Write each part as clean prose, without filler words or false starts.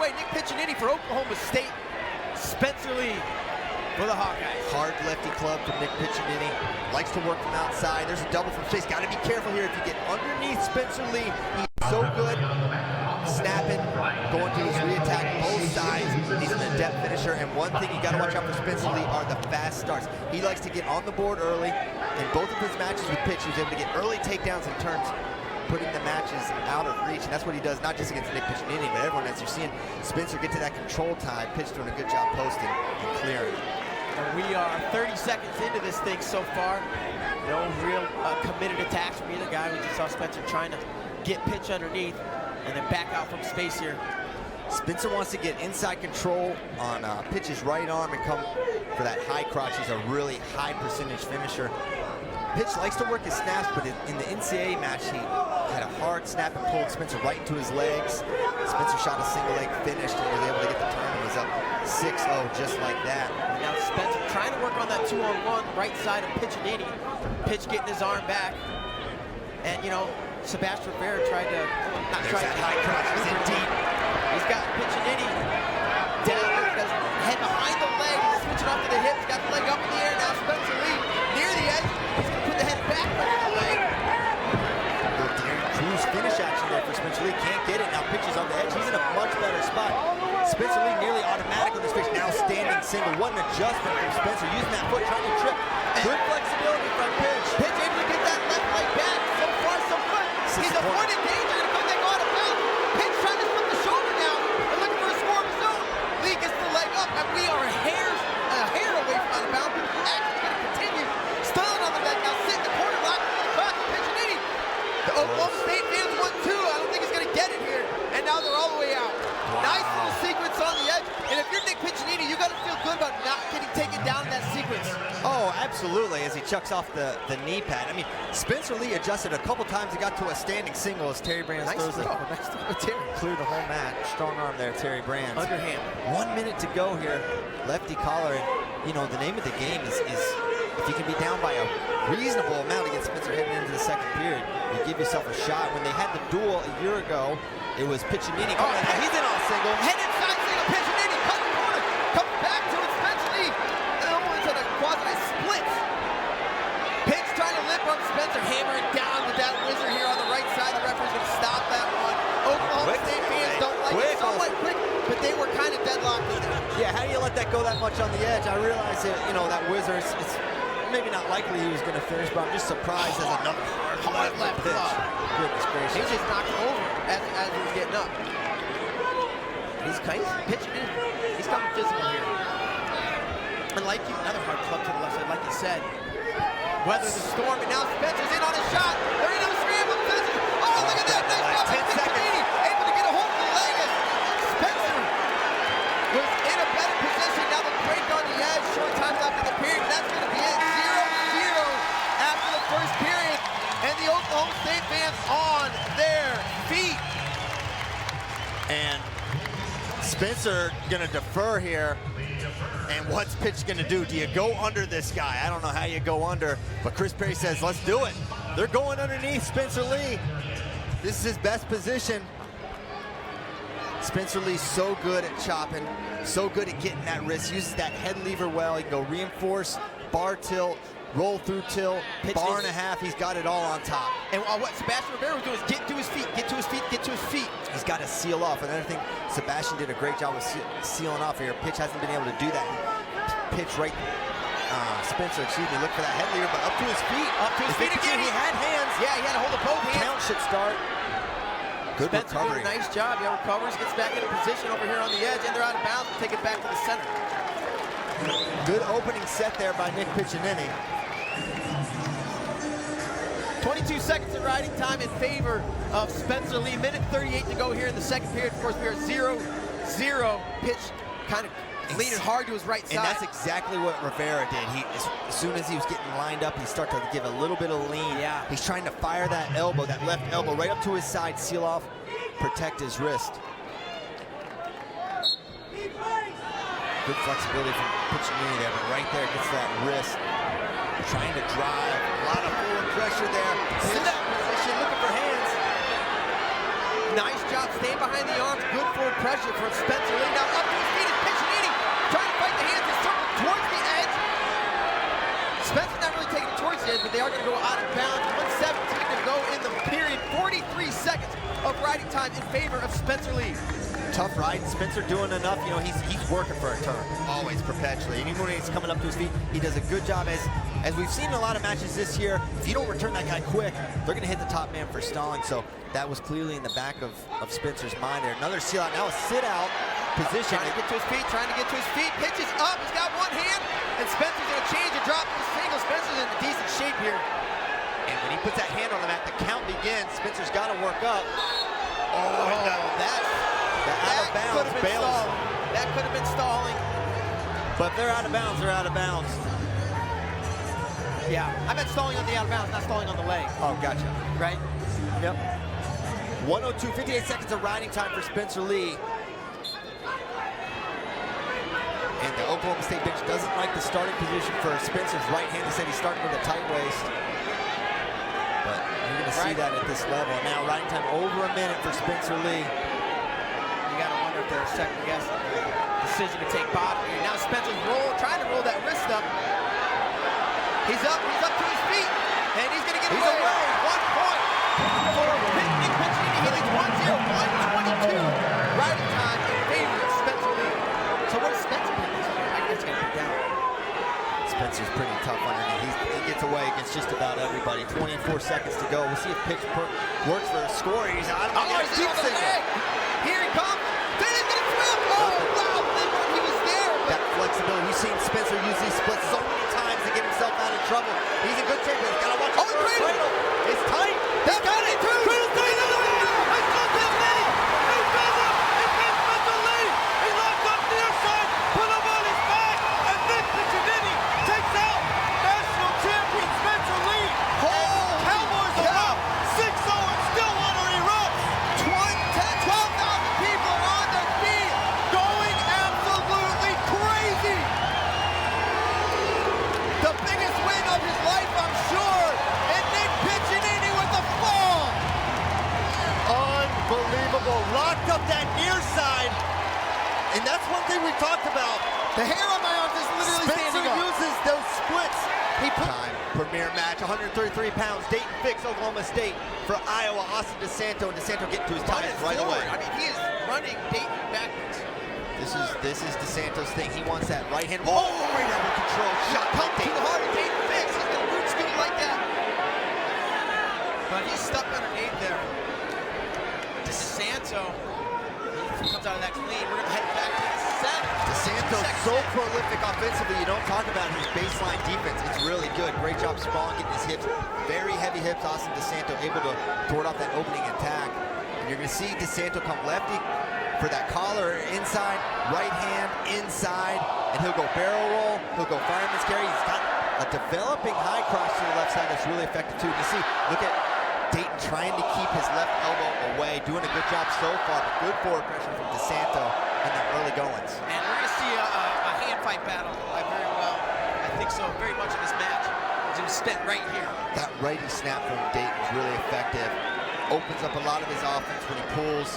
way, Nick Piccinini for Oklahoma State. Spencer Lee for the Hawkeyes. Hard lefty club from Nick Piccinini. Likes to work from outside. There's a double from space. Got to be careful here. If you get underneath Spencer Lee, he's so good. Snapping, going to his re-attack both sides. He's an adept finisher. And one thing you got to watch out for Spencer Lee are the fast starts. He likes to get on the board early. In both of his matches with Pitch, he was able to get early takedowns and turns, putting the matches out of reach, and that's what he does, not just against Nick Piccinini, but everyone. As you're seeing Spencer get to that control time, Pitch doing a good job posting and clearing. And we are 30 seconds into this thing so far. No real committed attacks from either guy. We just saw Spencer trying to get Pitch underneath and then back out from space here. Spencer wants to get inside control on Pitch's right arm and come for that high crotch. He's a really high percentage finisher. Pitch likes to work his snaps, but in the NCAA match, he had a hard snap and pulled Spencer right into his legs. Spencer shot a single leg, finished, and was able to get the turn. He was up 6-0 just like that. Now Spencer trying to work on that 2-on-1 right side of Piccinini. Pitch getting his arm back. And, you know, Sebastian Rivera tried to, not try to, high crotch, he's in deep. He's got Piccinini down, has head behind the leg, he's switching off to the hips, got the leg up in the air. Now Spencer Lee near the edge, he's gonna put the head back under the leg. Little Darren Cruz finish action there for Spencer Lee, can't get it. Now Pitch is on the edge, he's in a much better spot. Spencer Lee nearly automatic on this pitch, now standing single. What an adjustment from Spencer, using that foot, trying to trip. Good flexibility from Pitch. Pitch able to get that left leg back, so far so good. He's avoided danger, and put that out of bounds. Pitch trying to flip the shoulder now, and looking for a score of his own. Lee gets the leg up, and we are a hair away from out of bounds. Actually going to continue. Stalling on the leg now, sitting in the corner, locking the cross. Piccinini. The Oklahoma State fans won too. I don't think he's going to get it here. And now they're all the way out. Wow. Nice little sequence on the edge. And if you're Nick Piccinini, you got to feel good about not getting taken down in that sequence. Oh, absolutely, as he chucks off the knee pad. I mean, Spencer Lee adjusted a couple times. He got to a standing single as Terry Brands throws it. Nice throw, Terry. Cleared the whole match. Strong arm there, Terry Brands. Underhand. 1 minute to go here. Lefty collar. And, you know, the name of the game is if you can be down by a reasonable amount against Spencer heading into the second period, you give yourself a shot. When they had the duel a year ago, it was Piccinini. Oh, he's in on single. Head inside single. Piccinini cut the corner. Comes back to it. Spencer Lee. And almost at a quasi split. Pitch trying to limp on Spencer. Hammering down with that whizzer here on the right side. The referee's going to stop that one. Oklahoma State fans don't like it somewhat quick, but they were kind of deadlocked in there. Yeah, how do you let that go that much on the edge? I realize that, you know, that whizzer, it's maybe not likely he was going to finish, but I'm just surprised as another hard left pitch. Goodness gracious. He just knocked him over as he was getting up. He's pitching in. He's coming physical here. And like you, another hard club to the left side, like you said. Weather the storm, and now Spencer's in on his shot. There ain't no scramble. Oh, look at that. Nice job by Piccinini. Able to get a hold of the leg as Spencer was in a better position. Now the break on the edge. Short time left in the period. And that's going to be it. 0-0 after the first period. And the Oklahoma State fans on their feet. And Spencer gonna defer here. And what's Pitch gonna do? Do you go under this guy? I don't know how you go under, but Chris Perry says, let's do it. They're going underneath Spencer Lee. This is his best position. Spencer Lee's so good at chopping, so good at getting that wrist, uses that head lever well. He can go reinforce, bar tilt, roll through tilt, bar and a half. He's got it all on top. And what Sebastian Rivera was doing is get to his feet, get to his feet, get to his feet. He's got to seal off. Another thing, Sebastian did a great job of sealing off here. Pitch hasn't been able to do that. Pitch right, Spencer, look for that head lever, but up to his feet. Up to his feet again. He had hands. Yeah, he had a hold of both hands. Count should start. Good Spencer recovery. Doing a nice job. Yeah, recovers, gets back into position over here on the edge, and they're out of bounds and take it back to the center. Good opening set there by Nick Piccinini. 22 seconds of riding time in favor of Spencer Lee. Minute 38 to go here in the second period. Of course, we are 0-0. Pitch kind of leaning hard to his right side. And that's exactly what Rivera did. As soon as he was getting lined up, he started to give a little bit of lean. Yeah. He's trying to fire that elbow, that left elbow, right up to his side, seal off, protect his wrist. Good flexibility from Piccinini there, but right there gets that wrist. Trying to drive, a lot of forward pressure there. Sit up position, looking for hands. Nice job staying behind the arms. Good forward pressure from Spencer Lee. Now up to his feet is Piccinini, trying to fight the hands and circle towards the edge. Spencer's not really taking it towards the edge, but they are going to go out of bounds. 1:17 to go in the period. 43 seconds of riding time in favor of Spencer Lee. Tough ride. Spencer doing enough. You know, he's working for a turn. Always, perpetually. And even when he's coming up to his feet, he does a good job. As we've seen in a lot of matches this year, if you don't return that guy quick, they're going to hit the top man for stalling. So that was clearly in the back of Spencer's mind there. Another seal out. Now a sit out position. Trying to get to his feet, trying to get to his feet. Pitches up. He's got one hand. And Spencer's going to change and drop to a single. Spencer's in decent shape here. And when he puts that hand on the mat, the count begins. Spencer's got to work up. That's out of bounds. That could have been stalling. But if they're out of bounds, they're out of bounds. Yeah, I meant stalling on the out of bounds, not stalling on the leg. Oh, gotcha. Right? Yep. 1:02, 58 seconds of riding time for Spencer Lee. And the Oklahoma State bench doesn't like the starting position for Spencer's right hand. They said he's starting with a tight waist. But you're going to see that at this level. Now riding time over a minute for Spencer Lee. You got to wonder if they're second guessing the decision to take bottom here. Now Spencer's trying to roll that wrist up. He's up to his feet, and he's going to get away. 1 point for Nick Piccinini. He leads 1-0, 1:22 riding time in favor of Spencer Lee. So what does Spencer do this year? I guess he's going to put down. Spencer's pretty tough underneath. He gets away against just about everybody. 24 seconds to go. We'll see if Pitch works for a score. He's out of the deep signal. Here he comes. Then he's going to swim. Oh, wow. He was there. That flexibility. We've seen Spencer use these splits so many times to get himself out of trouble. He's in good shape, but he's got to watch it. Cradle. It's tight. He's got it too. Cradle's tight. It's Spencer Lee. He does it. It's Spencer Lee. He locks up near side. Put him on his back. And Nick Piccinini takes out national champion Spencer Lee. Cowboys are up 6-0 and still want to erupt. 12,000 people are on their feet, going absolutely crazy. The biggest win of his life, I'm sure, and Nick Piccinini with the fall. Unbelievable. Locked up that near side. And that's one thing we talked about. The hair on my arms is literally Spencer standing up. uses those splits. He put premier match, 133 pounds. Dayton Fix, Oklahoma State. For Iowa, Austin DeSanto. And DeSanto getting to his ties right away. I mean, he is running Dayton backwards. This is DeSanto's thing. He wants that right hand. Oh, right under control. Shot by Too Dayton. hard to Dayton Fix. He's going to root scoot like that. But he's stuck underneath there. DeSanto comes out of that clean. We're going to head back to the center. DeSanto's so prolific offensively. You don't talk about his baseline defense. It's really good. Great job sprawling, getting his hips. Very heavy hips. Austin DeSanto able to thwart off that opening attack. And you're going to see DeSanto come lefty for that collar inside, right hand inside, and he'll go barrel roll. He'll go fireman's carry. He's got a developing high cross to the left side that's really effective too. You see, look at Dayton trying to keep his left elbow away, doing a good job so far, but good forward pressure from DeSanto in the early goings. And we're going to see a hand fight battle. I think so, very much in this match. It's going to spent right here. That righty snap from Dayton is really effective. Opens up a lot of his offense when he pulls.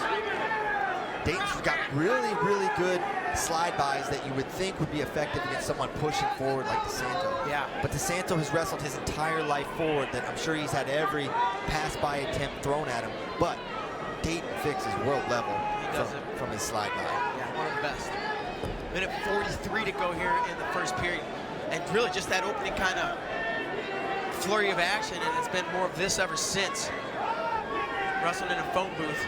Dayton's got really, really good slide bys that you would think would be effective against someone pushing forward like DeSanto. Yeah. But DeSanto has wrestled his entire life forward that I'm sure he's had every pass-by attempt thrown at him. But Dayton Fix is world level from his slide by. Yeah, one of the best. Minute 43 to go here in the first period. And really just that opening kind of flurry of action, and it's been more of this ever since. Wrestling in a phone booth.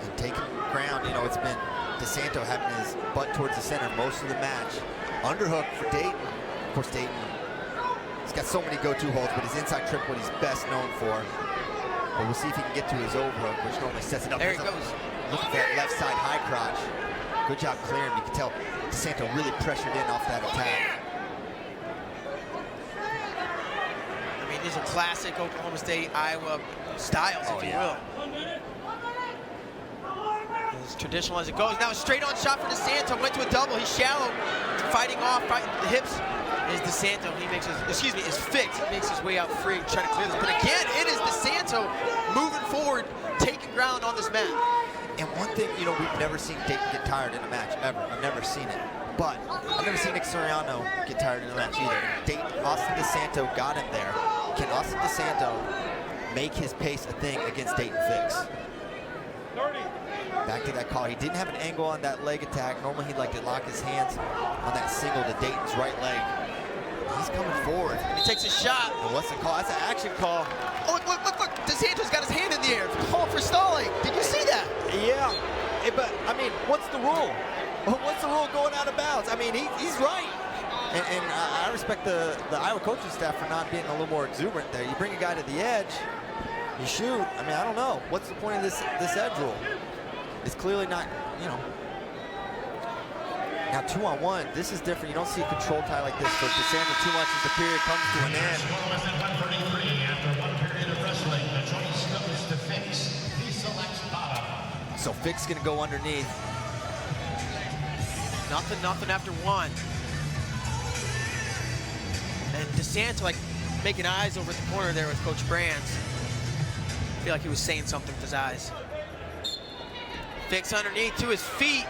And taking ground, you know, it's been DeSanto having his butt towards the center most of the match. Underhook for Dayton. Of course, Dayton, he's got so many go-to holds, but his inside trip, what he's best known for. But we'll see if he can get to his overhook, which normally sets it up. There he goes. Look at that left side high crotch. Good job clearing. You can tell DeSanto really pressured in off that attack. I mean, these are classic Oklahoma State, Iowa styles, if you will. As traditional as it goes. Now a straight on shot for DeSanto. Went to a double. He's shallow. Fighting the hips is DeSanto. He makes his, is Fix. He makes his way out free, trying to clear this. But again, it is DeSanto moving forward, taking ground on this mat. And one thing, you know, we've never seen Dayton get tired in a match, ever. I've never seen it. But I've never seen Nick Soriano get tired in a match either. Dayton, Austin DeSanto got him there. Can Austin DeSanto make his pace a thing against Dayton Fix? Back to that call. He didn't have an angle on that leg attack. Normally he'd like to lock his hands on that single to Dayton's right leg. He's coming forward. He takes a shot. And what's the call? That's an action call. Oh, look. DeSanto's got his hand in the air. Call for stalling. Did you see that? Yeah. But, I mean, what's the rule? What's the rule going out of bounds? I mean, he's right. And I respect the Iowa coaching staff for not being a little more exuberant there. You bring a guy to the edge, you shoot. I mean, I don't know. What's the point of this edge rule? It's clearly not, you know. Now 2-on-1, this is different. You don't see a control tie like this. So DeSanto, too much as the period comes to an end. So Fix gonna go underneath. Nothing after one. And DeSanto like making eyes over at the corner there with Coach Brands. I feel like he was saying something with his eyes. Fix underneath to his feet.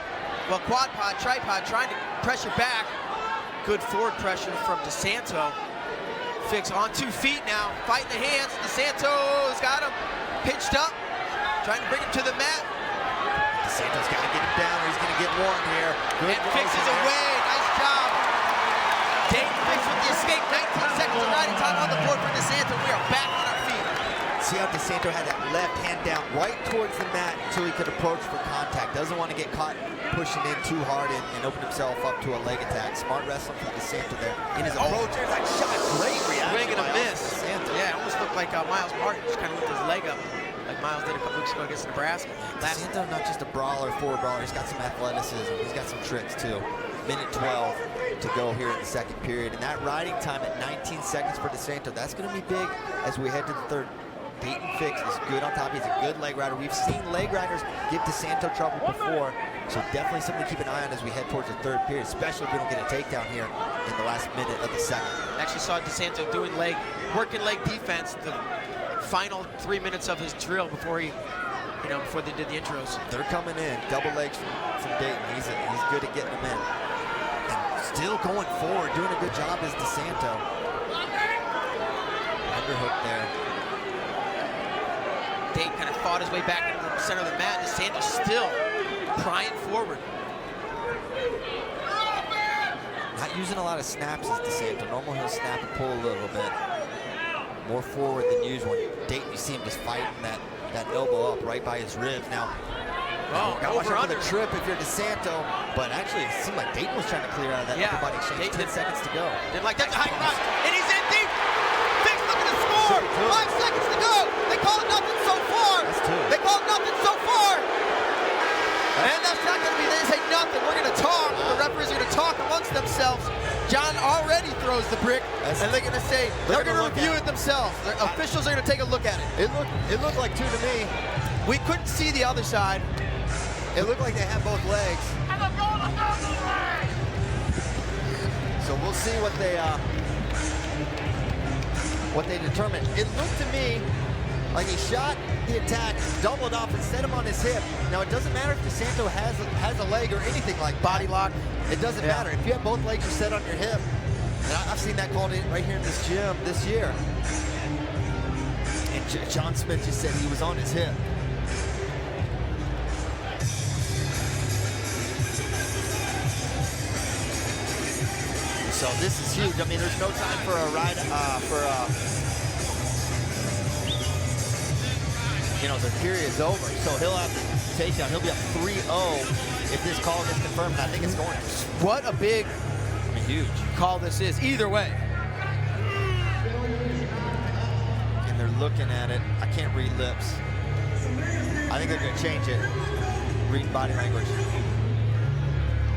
Well, quad pod, tripod, trying to pressure back. Good forward pressure from DeSanto. Fix on 2 feet now, fighting the hands. DeSanto's got him pitched up, trying to bring him to the mat. DeSanto's got to get him down or he's going to get one here. And Fix is away, nice job. Dayton Fix with the escape, 19 seconds of riding time on the board for DeSanto. We are back on our feet. See how DeSanto had that left hand down right towards the mat until he could approach for contact. Doesn't want to get caught pushing in too hard and open himself up to a leg attack. Smart wrestling from DeSanto there. In his approach, there's that shot. Great reaction. Swing and a miss. DeSanto. Yeah, it almost looked like Miles Martin just kind of lifted his leg up like Miles did a couple weeks ago against Nebraska. DeSanto, not just a brawler, forward brawler. He's got some athleticism. He's got some tricks too. Minute 12 to go here in the second period. And that riding time at 19 seconds for DeSanto, that's going to be big as we head to the third. Dayton Fix is good on top. He's a good leg rider. We've seen leg riders give DeSanto trouble before, so definitely something to keep an eye on as we head towards the third period, especially if we don't get a takedown here in the last minute of the second. Actually saw DeSanto doing working leg defense the final 3 minutes of his drill before he, before they did the intros. They're coming in, double legs from Dayton. He's good at getting them in. And still going forward, doing a good job is DeSanto. Underhook there. Dayton kind of fought his way back into the center of the mat. DeSanto still prying forward. Not using a lot of snaps as DeSanto. Normally he'll snap and pull a little bit. More forward than usual. Dayton, you see him just fighting that elbow up right by his ribs. Now, gotta watch out for the trip if you're DeSanto, but actually it seemed like Dayton was trying to clear out of that upper body exchange. 10 seconds to go. Didn't like that high cross, and he's in deep. Fix looking to score. 5 seconds to go. They call it nothing so far. That's two. They call it nothing so far. And that's not going to be, they say nothing. We're going to talk. The referees are going to talk amongst themselves. John already throws the brick, and they're going to say, they're going to review it themselves. The officials are going to take a look at it. It looked like 2 to me. We couldn't see the other side. It looked like they had both legs. So we'll see what they determine. It looked to me like he shot the attack, doubled off, and set him on his hip. Now it doesn't matter if DeSanto has a leg or anything like body lock. It doesn't matter. If you have both legs are set on your hip, and I've seen that called right here in this gym this year. And John Smith just said he was on his hip. So this is huge. I mean, there's no time for a ride, the period is over. So he'll have to take down. He'll be up 3-0 if this call gets confirmed. And I think it's going to. What a big, huge call this is. Either way. And they're looking at it. I can't read lips. I think they're going to change it. Read body language.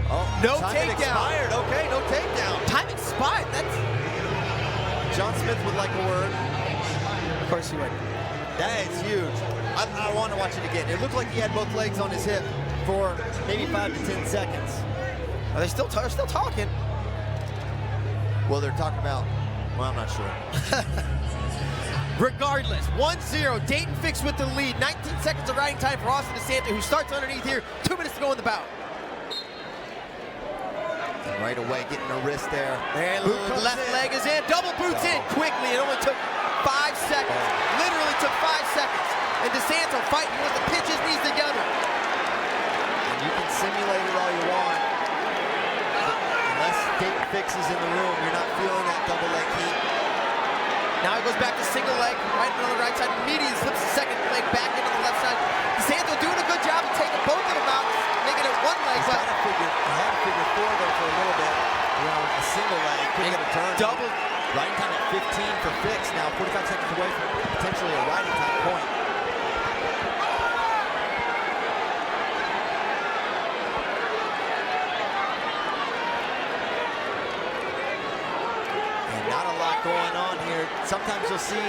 Oh, no time takedown. Expired. Okay, no takedown. Time expired. That's. John Smith would like a word. Of course he would. That is huge. I want to watch it again. It looked like he had both legs on his hip for maybe 5 to 10 seconds. Are they still talking? Well, they're talking about. Well, I'm not sure. Regardless, 1-0, Dayton Fix with the lead. 19 seconds of riding time for Austin DeSanto, who starts underneath here. 2 minutes to go in the bout. Right away, getting a wrist there. And left leg is in. Double boots in quickly. It only took 5 seconds. Literally took 5 seconds. And DeSanto fighting with the pinch his knees together. And you can simulate it all you want. But unless Dayton Fix is in the room, you're not feeling that double leg heat. Now he goes back to single leg, right on the right side. Immediately slips the second leg back into the left side. DeSanto doing a good job of taking both of them out, making it one leg. He's got to figure 4 there for a little bit. You know, a single leg, could get a turn. Double. Riding time at 15 for Fix. Now 45 seconds away from potentially a riding time point. And not a lot going on here. Sometimes you'll see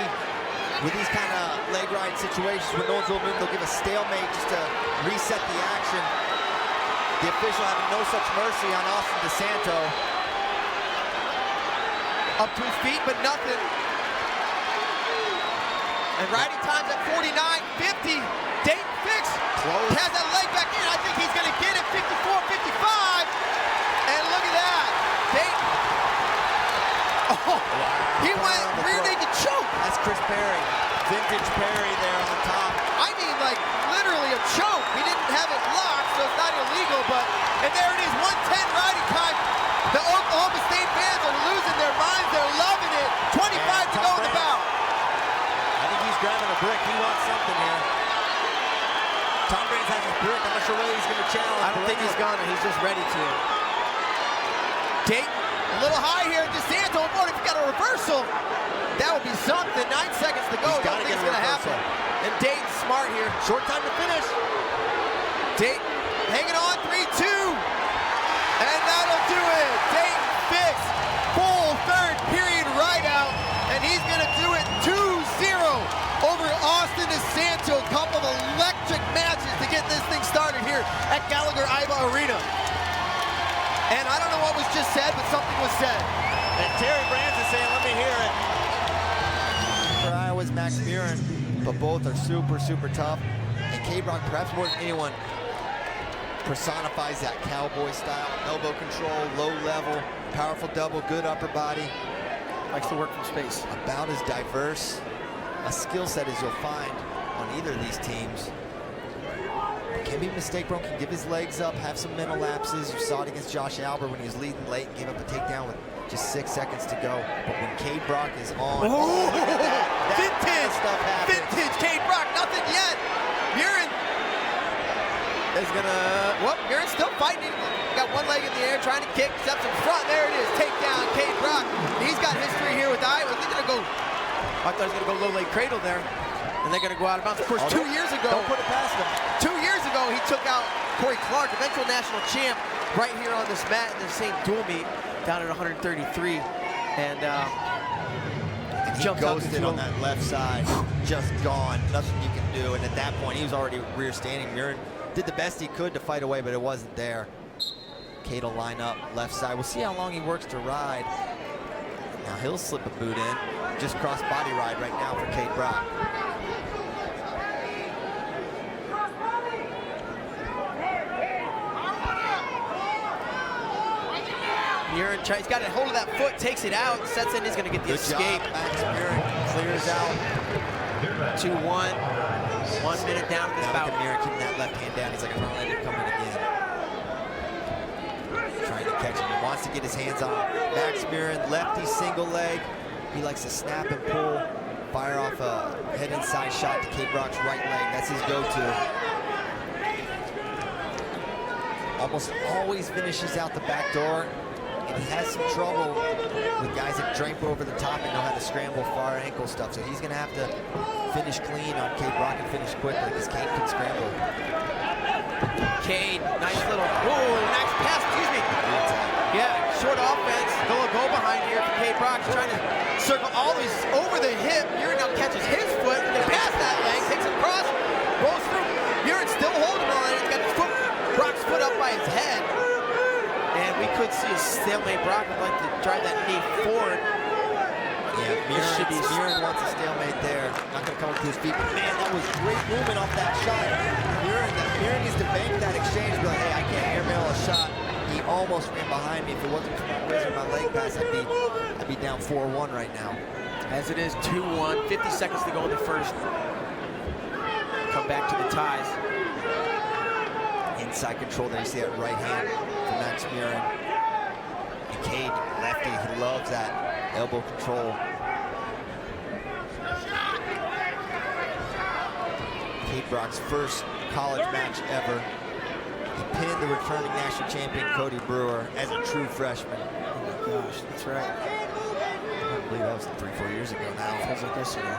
with these kind of leg ride situations when no one's moving, they'll give a stalemate just to reset the action. The official having no such mercy on Austin DeSanto. Up to his feet, but nothing. And riding time's at 49.50. Dayton Fix has that leg back in. I think he's going to get it. 54-55. And look at that. Dayton. Oh, wow. He went rear naked choke. That's Chris Perry. Vintage Perry there on top. I mean, like, literally a choke. He didn't have it locked, so it's not illegal, but, and there it is, 110 riding time. The Oklahoma State fans are losing their minds. They're loving it. 25 to go in the bout. I think he's grabbing a brick. He wants something here. Tom Brands has his brick. I'm not sure whether he's going to challenge. I don't think he's gonna. He's just ready to. Dayton, a little high here. DeSanto, if he got a reversal, that would be something. 9 seconds to go. He's got to get a reversal. And Dayton's smart here. Short time to finish. Dayton hanging on, 3-2. And that'll do it. Dayton Fix, full third period ride out. And he's going to do it 2-0 over Austin DeSanto. A couple of electric matches to get this thing started here at Gallagher-Iba Arena. And I don't know what was just said, but something was said. And Terry Brands is saying, let me hear it. For Iowa's Max Buren, but both are super, super tough. And K-Brock, perhaps more than anyone, personifies that cowboy style. Elbow control, low level, powerful double, good upper body. Likes to work from space. About as diverse a skill set as you'll find on either of these teams. Can be mistake prone, can give his legs up, have some mental lapses. You saw it against Josh Albert when he was leading late and gave up a takedown with just 6 seconds to go. But when K-Brock is on, oh, that vintage stuff happens. Vintage K-Brock, nothing yet. Buren is gonna, Buren's still fighting. Got one leg in the air, trying to kick, steps in front. There it is, takedown, K-Brock. He's got history here with Iowa. They're gonna go, I thought he was gonna go low leg cradle there. And they're gonna go out of bounds. Of course, 2 years ago, don't put it past him. 2 years ago, he took out Corey Clark, eventual national champ, right here on this mat in the same dual meet down at 133. And he ghosted on that left side, just gone, nothing you can do. And at that point, he was already rear standing. Buren did the best he could to fight away, but it wasn't there. Kate will line up left side. We'll see how long he works to ride. Now he'll slip a boot in. Just cross body ride right now for K-Brock. Buren, he's got a hold of that foot, takes it out, sets in, he's gonna get the escape. Max Buren clears out. 2-1, 1 minute down to this bout. Buren keeping that left hand down. He's like, I'm not letting it come in again. Trying to catch him. He wants to get his hands on Max Buren, lefty single leg. He likes to snap and pull, fire off a head inside shot to K-Brock's right leg. That's his go-to. Almost always finishes out the back door. And he has some trouble with guys that drape over the top and know how to scramble far ankle stuff. So he's going to have to finish clean on K-Brock and finish quickly because Cade can scramble. Cade, nice little, nice pass, excuse me. Yeah, short offense, go behind here for K-Brock. He's trying to circle all these over the hip. Buren now catches his foot, gonna pass that leg, takes it across, rolls through. Buren still holding on it. He's got the foot, Brock's foot up by his head. And we could see a stalemate. Brock would like to drive that knee forward. Murin wants a stalemate there. Not going to come up to his feet. Man, that was great movement off that shot. Murin needs to bank that exchange. Be like, hey, I can't airmail a shot. He almost ran behind me. If it wasn't for my whiz or my leg pass, I'd be down 4-1 right now. As it is 2-1, 50 seconds to go in the first. Come back to the ties. Inside control there. You see that right hand from Max Murin. And Cade, lefty, he loves that elbow control. Cade Brock's first college match ever. He pinned the returning national champion Cody Brewer as a true freshman. Oh my gosh, that's right. I believe that was 3-4 years ago now. Feels like yesterday.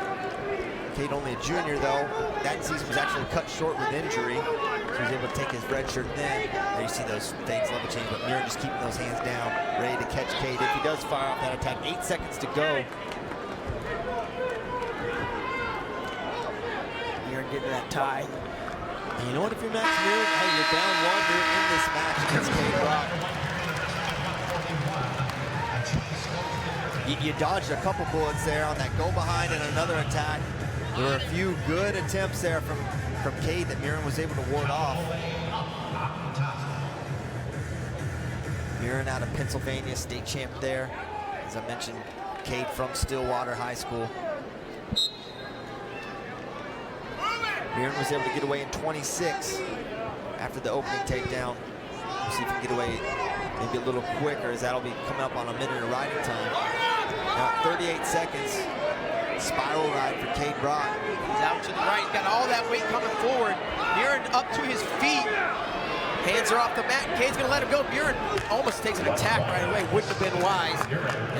Cade only a junior though. That season was actually cut short with injury. So he was able to take his red shirt then. There you see those fakes level change, but Murin just keeping those hands down, ready to catch Cade if he does fire off that attack. 8 seconds to go. Murin getting that tie. And you know what, if you're Max Murin, hey, you're down 1, you're in this match against Cade Brock. You dodged a couple bullets there on that go behind and another attack. There were a few good attempts there from Cade that Murin was able to ward off. Murin out of Pennsylvania, state champ there. As I mentioned, Cade from Stillwater High School. Murin was able to get away in 26 after the opening takedown. We'll see if he can get away maybe a little quicker, as that'll be coming up on a minute of riding time. Now 38 seconds. Spiral ride for Cade Brock. He's out to the right, got all that weight coming forward. Murin up to his feet. Hands are off the mat. Cade's gonna let him go. Murin almost takes an attack right away. Wouldn't have been wise.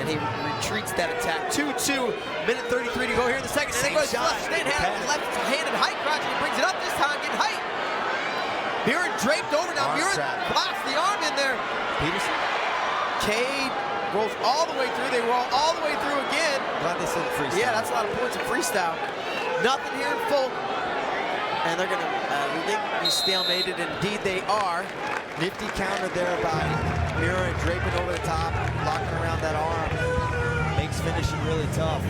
And he retreats that attack. 2-2, minute 33 to go here in the second. And he goes left-handed high crotch, and he brings it up this time, getting height. Murin draped over. Now Murin blocks the arm in there. Peterson. Cade rolls all the way through. They roll all the way through again. Glad they said freestyle. Yeah, that's a lot of points of freestyle. Nothing here in full. And they're going to be stalemated. Indeed, they are. Nifty counter there by Murin, draping over the top, locking around that arm. Makes finishing really tough.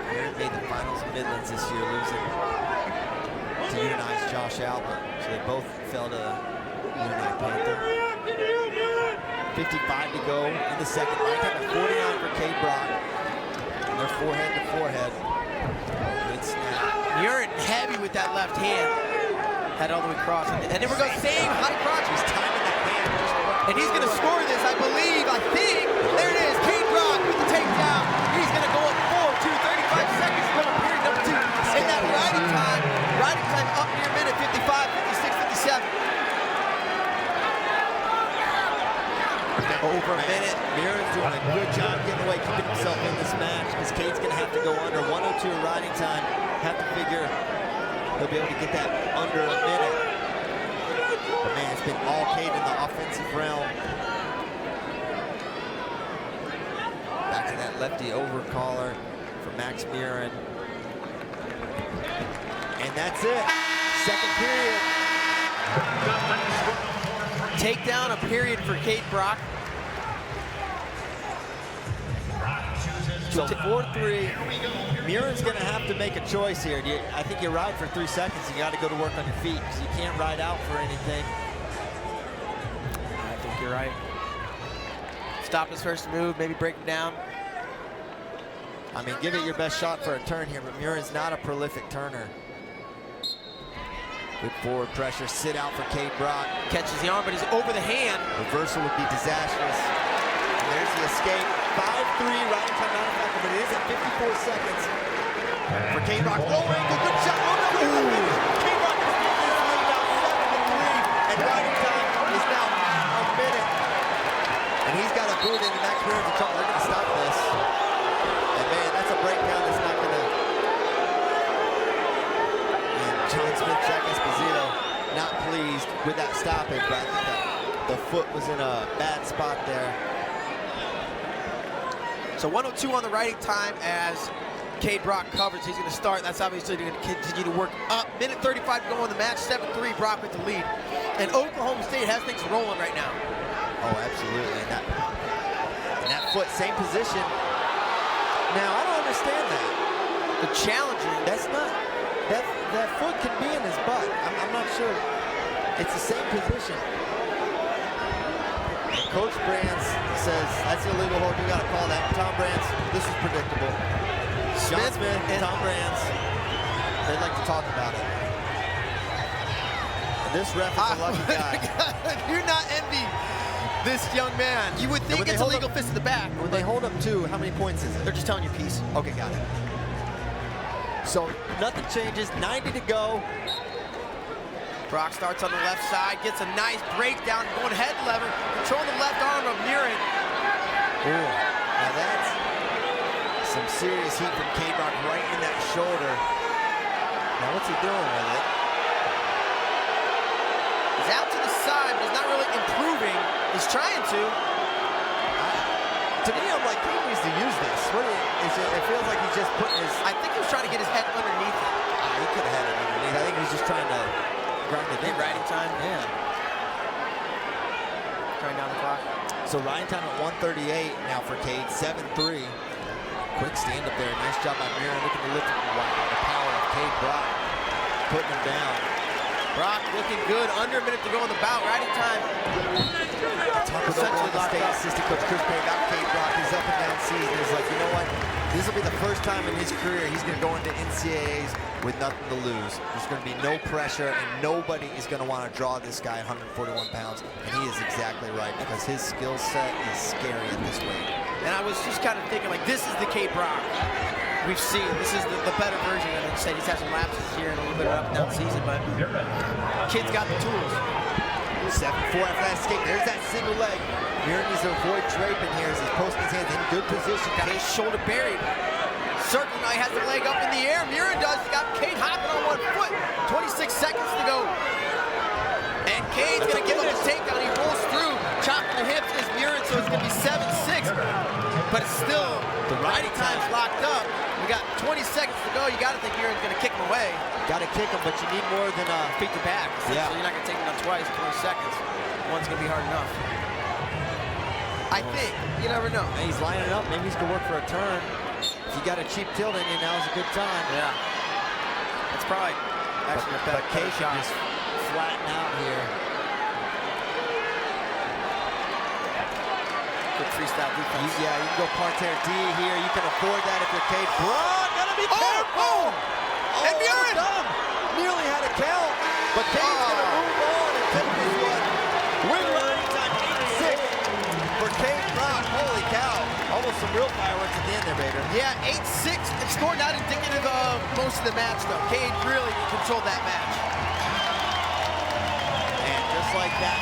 Murin made the finals of Midlands this year, losing to Unionized Josh Allen. So they both fell to Unionized Panther. 55 to go in the second. Right time at 49 for Cade Brock. And they're forehead to forehead. Good snap. Murin heavy with that left hand. Head all the way across. And then we're going same high crotch. He's timing that hand. And he's going to score this, I believe. I think. There it is. Cade Brock with the takedown. He's going to go up 4-2. 35 seconds to go in period number 2. In that riding time up near minute 55, 56, 57. Over a minute. Murin's doing a good job getting away, keeping himself in this match, because Cade's going to have to go under 102 in riding time. Have to figure he'll be able to get that under a minute. But man, it's been all Cade in the offensive realm. Back to that lefty overcaller for Max Murin. And that's it. Second period. Takedown, a period for Cade Brock. So 4-3, Murin's going to have to make a choice here. I think you ride for 3 seconds. You got to go to work on your feet, because you can't ride out for anything. I think you're right. Stop his first move, maybe break him down. I mean, give it your best shot for a turn here, but Murin's not a prolific turner. Good forward pressure, sit out for Cade Brock. Catches the arm, but he's over the hand. Reversal would be disastrous. And there's the escape. 5-3, riding time not effective, but it is at 54 seconds. For Cade Brock, low angle, good shot. Oh no, Cade Brock is getting this lead now 7-3, and riding time is now a minute. And he's got a boot in, and Max Murin's in trouble. They're going to stop this. And man, that's a breakdown that's not going to... And John Smith, Jack Esposito, not pleased with that stoppage, but I think that the foot was in a bad spot there. So 102 on the riding time as Cade Brock covers. He's going to start. That's obviously going to continue to work up. Minute 35 to go in the match. 7-3, Brock with the lead. And Oklahoma State has things rolling right now. Oh, absolutely. And that foot, same position. Now, I don't understand that. The challenger. That's not, that foot can be in his butt. I'm not sure. It's the same position. And Coach Brands says, that's illegal hold, you gotta call that. Tom Brands, this is predictable. John Smith and Tom Brands, they'd like to talk about it. And this ref is a lucky guy. You're not envy this young man. You would think it's a legal fist to the back. When they hold him to, how many points is it? They're just telling you piece. Okay, got it. So nothing changes, 90 to go. Brock starts on the left side, gets a nice breakdown, going head lever, controlling the left arm of Murin. Ooh, now that's some serious heat from Cade Brock right in that shoulder. Now what's he doing with it? He's out to the side, but he's not really improving. He's trying to. To me, I'm like, he needs to use this. It feels like he's just putting his... I think he was trying to get his head underneath it. He could have had it underneath. I think he was just trying to grind it in. Riding time? Yeah. Trying down the clock. So riding time at 1:38 now for Cade, 7-3. Quick stand up there. Nice job by Murin. Looking to lift him. Wow, the power of Cade Brock. Putting him down. Brock looking good. Under a minute to go in the bout. Riding time. Essentially locked up. Assistant coach Chris Perry about Cade Brock. He's up and down season. He's like, you know what? This will be the first time in his career he's going to go into NCAAs with nothing to lose. There's going to be no pressure, and nobody is going to want to draw this guy at 141 pounds. And he is exactly right, because his skill set is scary at this weight. And I was just kind of thinking, like, this is the Cade Brock we've seen. This is the better version. And like I said, he's had some lapses here and a little bit of up and down season, but kid's got the tools. 7-4 after that escape. There's that single leg. Murin needs to avoid draping here as he's posting his hands in good position. Got his shoulder buried. Circle, now he has the leg up in the air. Murin does. He's got Cade hopping on 1 foot. 26 seconds to go. And Cade's going to give him a takedown. He rolls through, chopping the hips is Murin, so it's going to be 7-6. But it's still, the riding time's locked up. We got 20 seconds to go. You got to think Murin's going to kick him away. Got to kick him, but you need more than feet to back. Yeah. So you're not going to take him down twice in 20 seconds. One's going to be hard enough. I think. You never know. And he's lining up. Maybe he's going to work for a turn. If you got a cheap tilt in you, now's a good time. Yeah. That's probably actually a better Cade shot. Just flatten out here. Good freestyle defense. You can go parterre D here. You can afford that if you're Cade Brock. Gotta be careful. And Murin! Nearly had a count, but Cade's gonna move on and take this one. Win riding time 8-6 for Cade Brock. Holy cow. Almost some real fireworks at the end there, Bader. Yeah, 8-6. The score not indicative of most of the match, though. Cade really controlled that match. And just like that,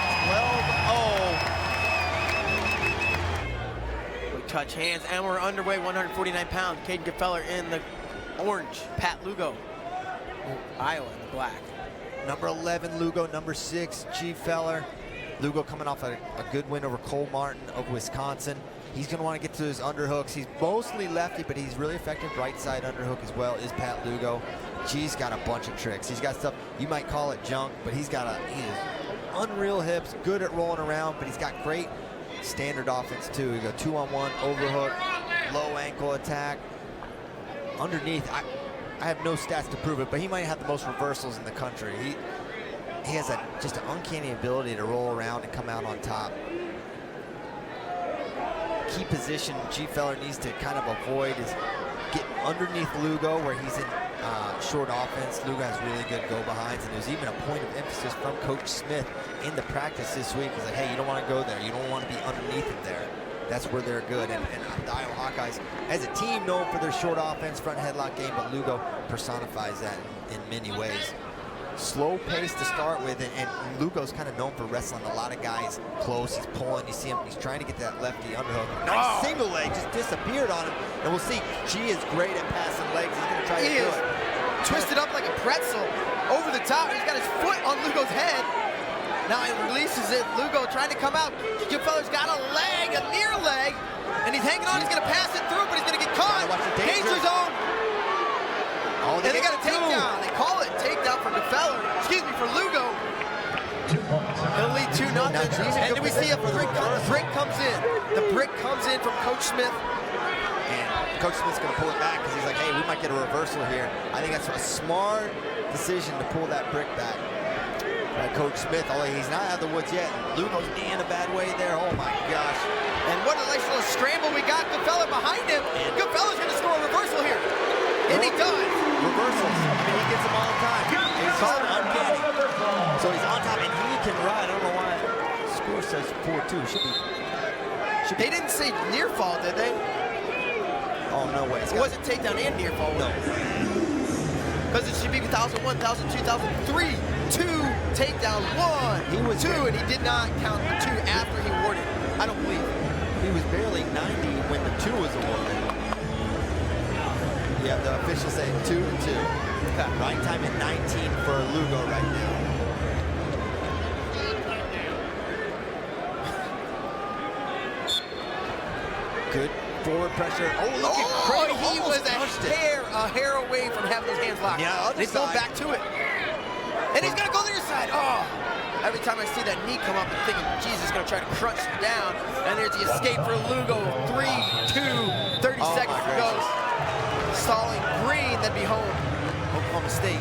12-0. We touch hands, and we're underway, 149 pounds. Caden Gefeller in the orange. Pat Lugo, Iowa in the black. Number 11, Lugo. Number 6, Gefeller. Lugo coming off a good win over Cole Martin of Wisconsin. He's going to want to get to his underhooks. He's mostly lefty, but he's really effective right side underhook as well, is Pat Lugo. G's got a bunch of tricks. He's got stuff, you might call it junk, but he is unreal hips, good at rolling around, but he's got great standard offense too. You go 2-on-1, overhook, low ankle attack. Underneath, I have no stats to prove it, but he might have the most reversals in the country. He has just an uncanny ability to roll around and come out on top. Key position Gefeller needs to kind of avoid is getting underneath Lugo where he's in short offense. Lugo has really good go-behinds, and there's even a point of emphasis from Coach Smith in the practice this week. He's like, hey, you don't want to go there. You don't want to be underneath him there. That's where they're good. And the Iowa Hawkeyes, as a team, known for their short offense, front headlock game, but Lugo personifies that in many ways. Slow pace to start with, and Lugo's kind of known for wrestling a lot of guys close. He's pulling, you see him, he's trying to get that lefty underhook. Nice single leg, just disappeared on him. And we'll see, G is great at passing legs. He's gonna try to do it. Twisted up like a pretzel over the top. He's got his foot on Lugo's head. Now he releases it. Lugo trying to come out. Gefeller's got a leg, a near leg, and he's hanging on. He's gonna pass it through, but he's gonna get caught. Watch the danger Danger zone. Oh, and they got a takedown. They call it takedown for Gefeller. Excuse me, for Lugo. He'll lead 2-0. And then we see a brick comes in. The brick comes in from Coach Smith. And Coach Smith's going to pull it back because he's like, hey, we might get a reversal here. I think that's a smart decision to pull that brick back by Coach Smith, although he's not out of the woods yet. Lugo's in a bad way there. Oh, my gosh. And what a nice little scramble. We got Gefeller behind him. Gefeller's going to score a reversal here. And he does. Reversals. I mean, he gets them all the time. He's just uncanny. So he's on top, and he can ride. I don't know why the score says 4-2. They didn't say near fall, did they? Oh, no way. It wasn't takedown and near fall. No. Because it should be 1001, 1002, 1003. 2, takedown, 1. He was 2, and he did not count the 2 after he awarded. I don't believe. He was barely 90 when the 2 was awarded. Yeah, the officials say 2-2. Okay. Right time at 19 for Lugo right now. Good forward pressure. Oh, look at Cradle. He was a hair away from having his hands locked. Yeah, and he's going back to it. And he's going to go to the other side. Oh. Every time I see that knee come up, I'm thinking, Jesus is going to try to crunch him down. And there's the escape for Lugo. 3, 2, 30 seconds to go. Stalling Green, then be home. Oklahoma State.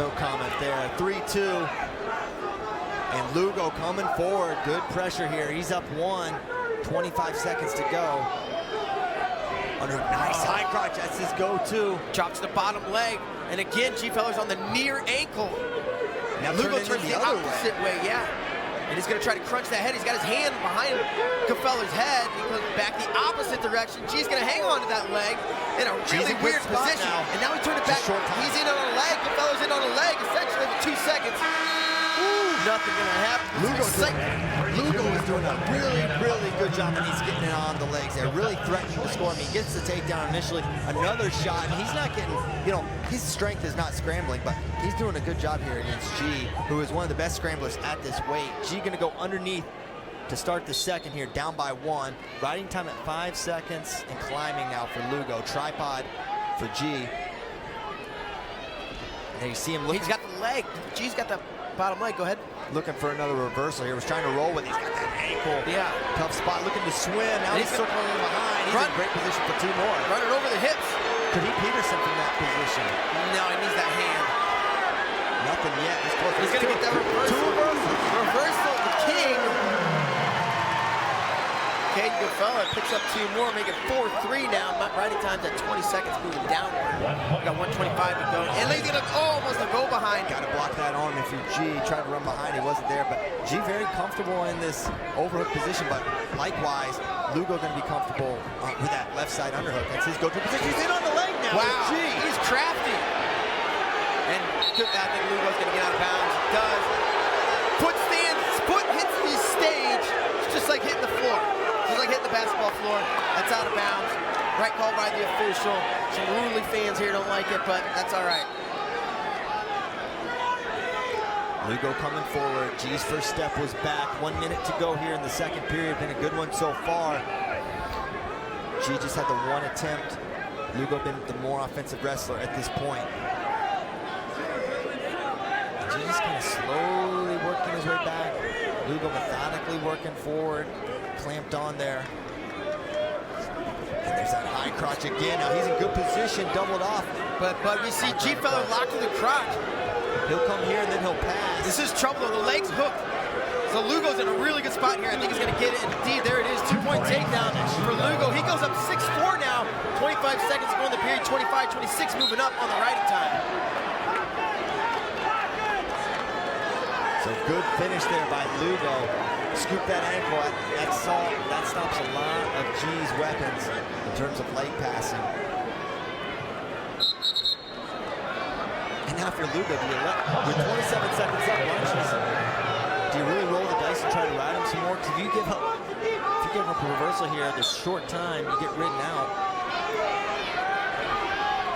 No comment there. 3-2. And Lugo coming forward. Good pressure here. He's up 1. 25 seconds to go. Under nice high crotch. That's his go-to. Drops the bottom leg. And again, Gefeller's on the near ankle. Now Lugo turns the opposite way, yeah. And he's going to try to crunch that head. He's got his hand behind Gefeller's head. He goes back the opposite direction. G's going to hang on to that leg in a really weird position. Now. And now he turned it back. He's in on a leg. Gefeller's in on a leg, essentially for 2 seconds. Ooh, nothing going to happen. Lugo is doing a really good job when he's getting it on the legs there. Really threatening to score him. He gets the takedown initially. Another shot, and he's not getting, you know, his strength is not scrambling, but he's doing a good job here against G, who is one of the best scramblers at this weight. G going to go underneath to start the second here, down by 1. Riding time at 5 seconds and climbing now for Lugo. Tripod for G. And you see him looking. He's got the leg. G's got the bottom leg. Go ahead. Looking for another reversal here. Was trying to roll with it. He's got that ankle. Yeah. Tough spot. Looking to swim. Now he's circling in behind. He's in great position for 2 more. Running over the hips. Could he Peterson from that position? No, he needs that hand. Nothing yet. He's close. He's going to get that reversal. 2 reversals. Reversal. The king. Caden Gefeller picks up 2 more, make it 4-3 now. Riding time's at 20 seconds, moving downward. We got 125 to go. And he's going to almost a go behind. Got to block that arm if you're G. Tried to run behind. He wasn't there. But G very comfortable in this overhook position. But likewise, Lugo going to be comfortable with that left side underhook. That's his go-to position. He's in on the leg now. Wow. G. He's crafty. And I think Lugo's going to get out of bounds. He does. Foot hits the stage. It's just like hitting the floor. Just like hitting the basketball floor. That's out of bounds. Right call by the official. Some Rudely fans here don't like it, but that's all right. Lugo coming forward. G's first step was back. 1 minute to go here in the second period. Been a good one so far. G just had the 1 attempt. Lugo been the more offensive wrestler at this point. G just kind of slowly working his way back. Lugo methodically working forward. Clamped on there. And there's that high crotch again. Now he's in good position, doubled off. But we see Gefeller locked to the crotch. He'll come here and then he'll pass. This is trouble though. The leg's hooked. So Lugo's in a really good spot here. I think he's going to get it. And indeed, there it is. 2-point takedown for Lugo. He goes up 6-4 now. 25 seconds to go in the period. 25-26 moving up on the riding time. So good finish there by Lugo. Scoop that ankle. That stops a lot of G's weapons in terms of leg passing. And now for Lugo, with 27 seconds left, do you really roll the dice and try to ride him some more? Because if you give up a reversal here at this short time, you get ridden out.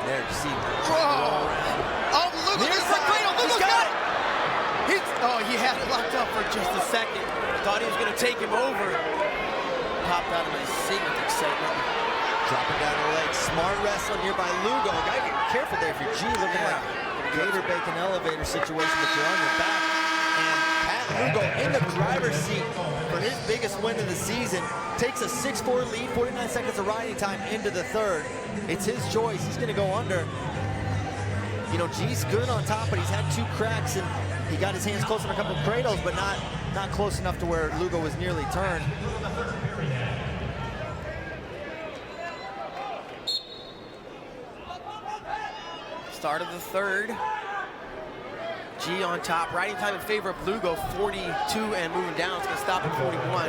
There, you see. Oh, Lugo, there's the cradle. Lugo's got it. He had it locked up for just a second. Thought he was going to take him over. Popped out of my seat with excitement. Dropping down the leg. Smart wrestling here by Lugo. Gotta get careful there if you're G, looking like a gator bacon elevator situation, but you're on your back. And Pat Lugo in the driver's seat for his biggest win of the season. Takes a 6-4 lead, 49 seconds of riding time into the third. It's his choice. He's gonna go under. You know, G's good on top, but he's had 2 cracks, and he got his hands close on a couple of cradles, but not close enough to where Lugo was nearly turned. Start of the third. G on top, riding time in favor of Lugo, 42 and moving down. It's gonna stop at 41.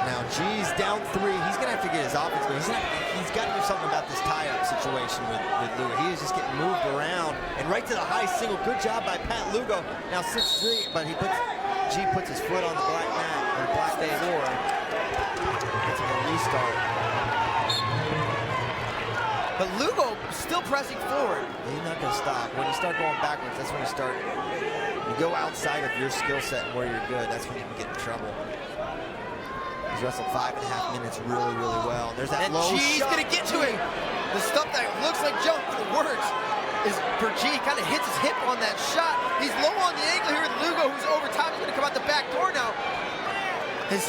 Now G's down 3. He's gonna have to get his offense going. He's got to do something about this tie-up situation with Lugo. He is just getting moved around and right to the high single. Good job by Pat Lugo. Now 6-3, but G puts his foot on the black mat or black floor. Gets him a restart. But Lugo still pressing forward. He's not gonna stop. When you start going backwards, that's when you go outside of your skill set and where you're good. That's when you can get in trouble. He's wrestled 5.5 minutes really, really well. There's that low G's shot. gonna get to it. The stuff that looks like jump, but it works, is for G. Kind of hits his hip on that shot. He's low on the ankle here with Lugo, who's over time. He's gonna come out the back door now. His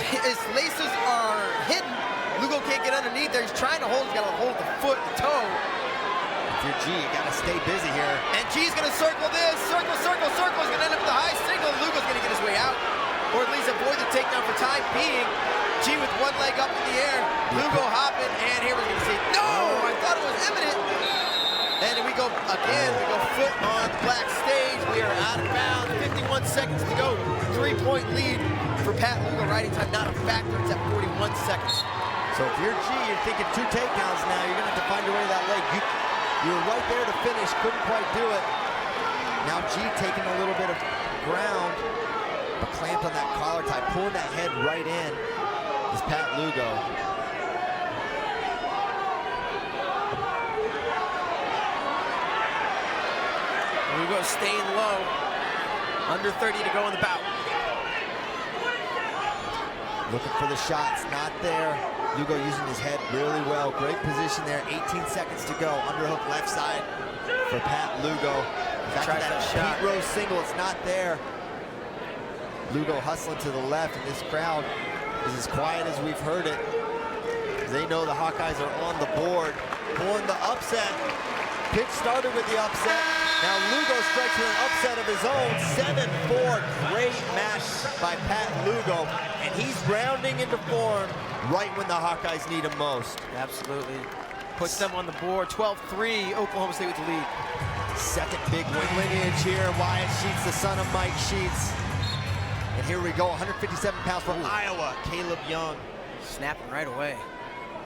laces are hidden. Lugo can't get underneath there. He's trying to hold. He's got to hold the foot, the toe. If you're G, you got to stay busy here. And G's going to circle this. Circle, circle, circle. He's going to end up with the high single. Lugo's going to get his way out, or at least avoid the takedown for time being. G with one leg up in the air. Lugo hopping, and here we're going to see. No, I thought it was imminent. And then we go again. We go foot on black stage. We are out of bounds. 51 seconds to go. 3-point lead for Pat Lugo. Riding time not a factor. It's at 41 seconds. So if you're G, you're thinking 2 takedowns now. You're gonna have to find your way to that leg. You were right there to finish, couldn't quite do it. Now G taking a little bit of ground, but clamped on that collar tie, pulling that head right in is Pat Lugo. Lugo staying low. Under 30 to go in the bout. Looking for the shots, not there. Lugo using his head really well. Great position there. 18 seconds to go. Underhook left side for Pat Lugo. Back to that shot. Pete Rose single. It's not there. Lugo hustling to the left, and this crowd is as quiet as we've heard it. They know the Hawkeyes are on the board. Pulling the upset. Pitch started with the upset. Now Lugo strikes with an upset of his own. 7-4. Great match by Pat Lugo. And he's rounding into form right when the Hawkeyes need him most. Absolutely. Puts them on the board. 12-3. Oklahoma State with the lead. Second big win lineage here. Wyatt Sheets, the son of Mike Sheets. And here we go. 157 pounds from Iowa. Caleb Young. Snapping right away.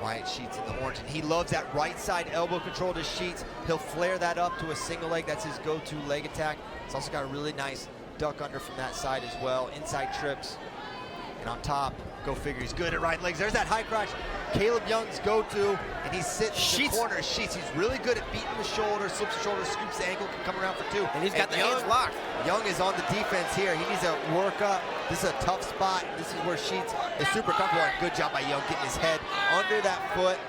Wyatt Sheets in the orange, and he loves that right side elbow control to Sheets. He'll flare that up to a single leg. That's his go-to leg attack. He's also got a really nice duck under from that side as well. Inside trips. And on top, go figure, he's good at right legs. There's that high crotch. Caleb Young's go-to, and he sits in the corner. Sheets, he's really good at beating the shoulder, slips the shoulder, scoops the ankle, can come around for 2. And he's got the hands locked. Young is on the defense here. He needs to work up. This is a tough spot. This is where Sheets is super comfortable. Good job by Young getting his head under that foot.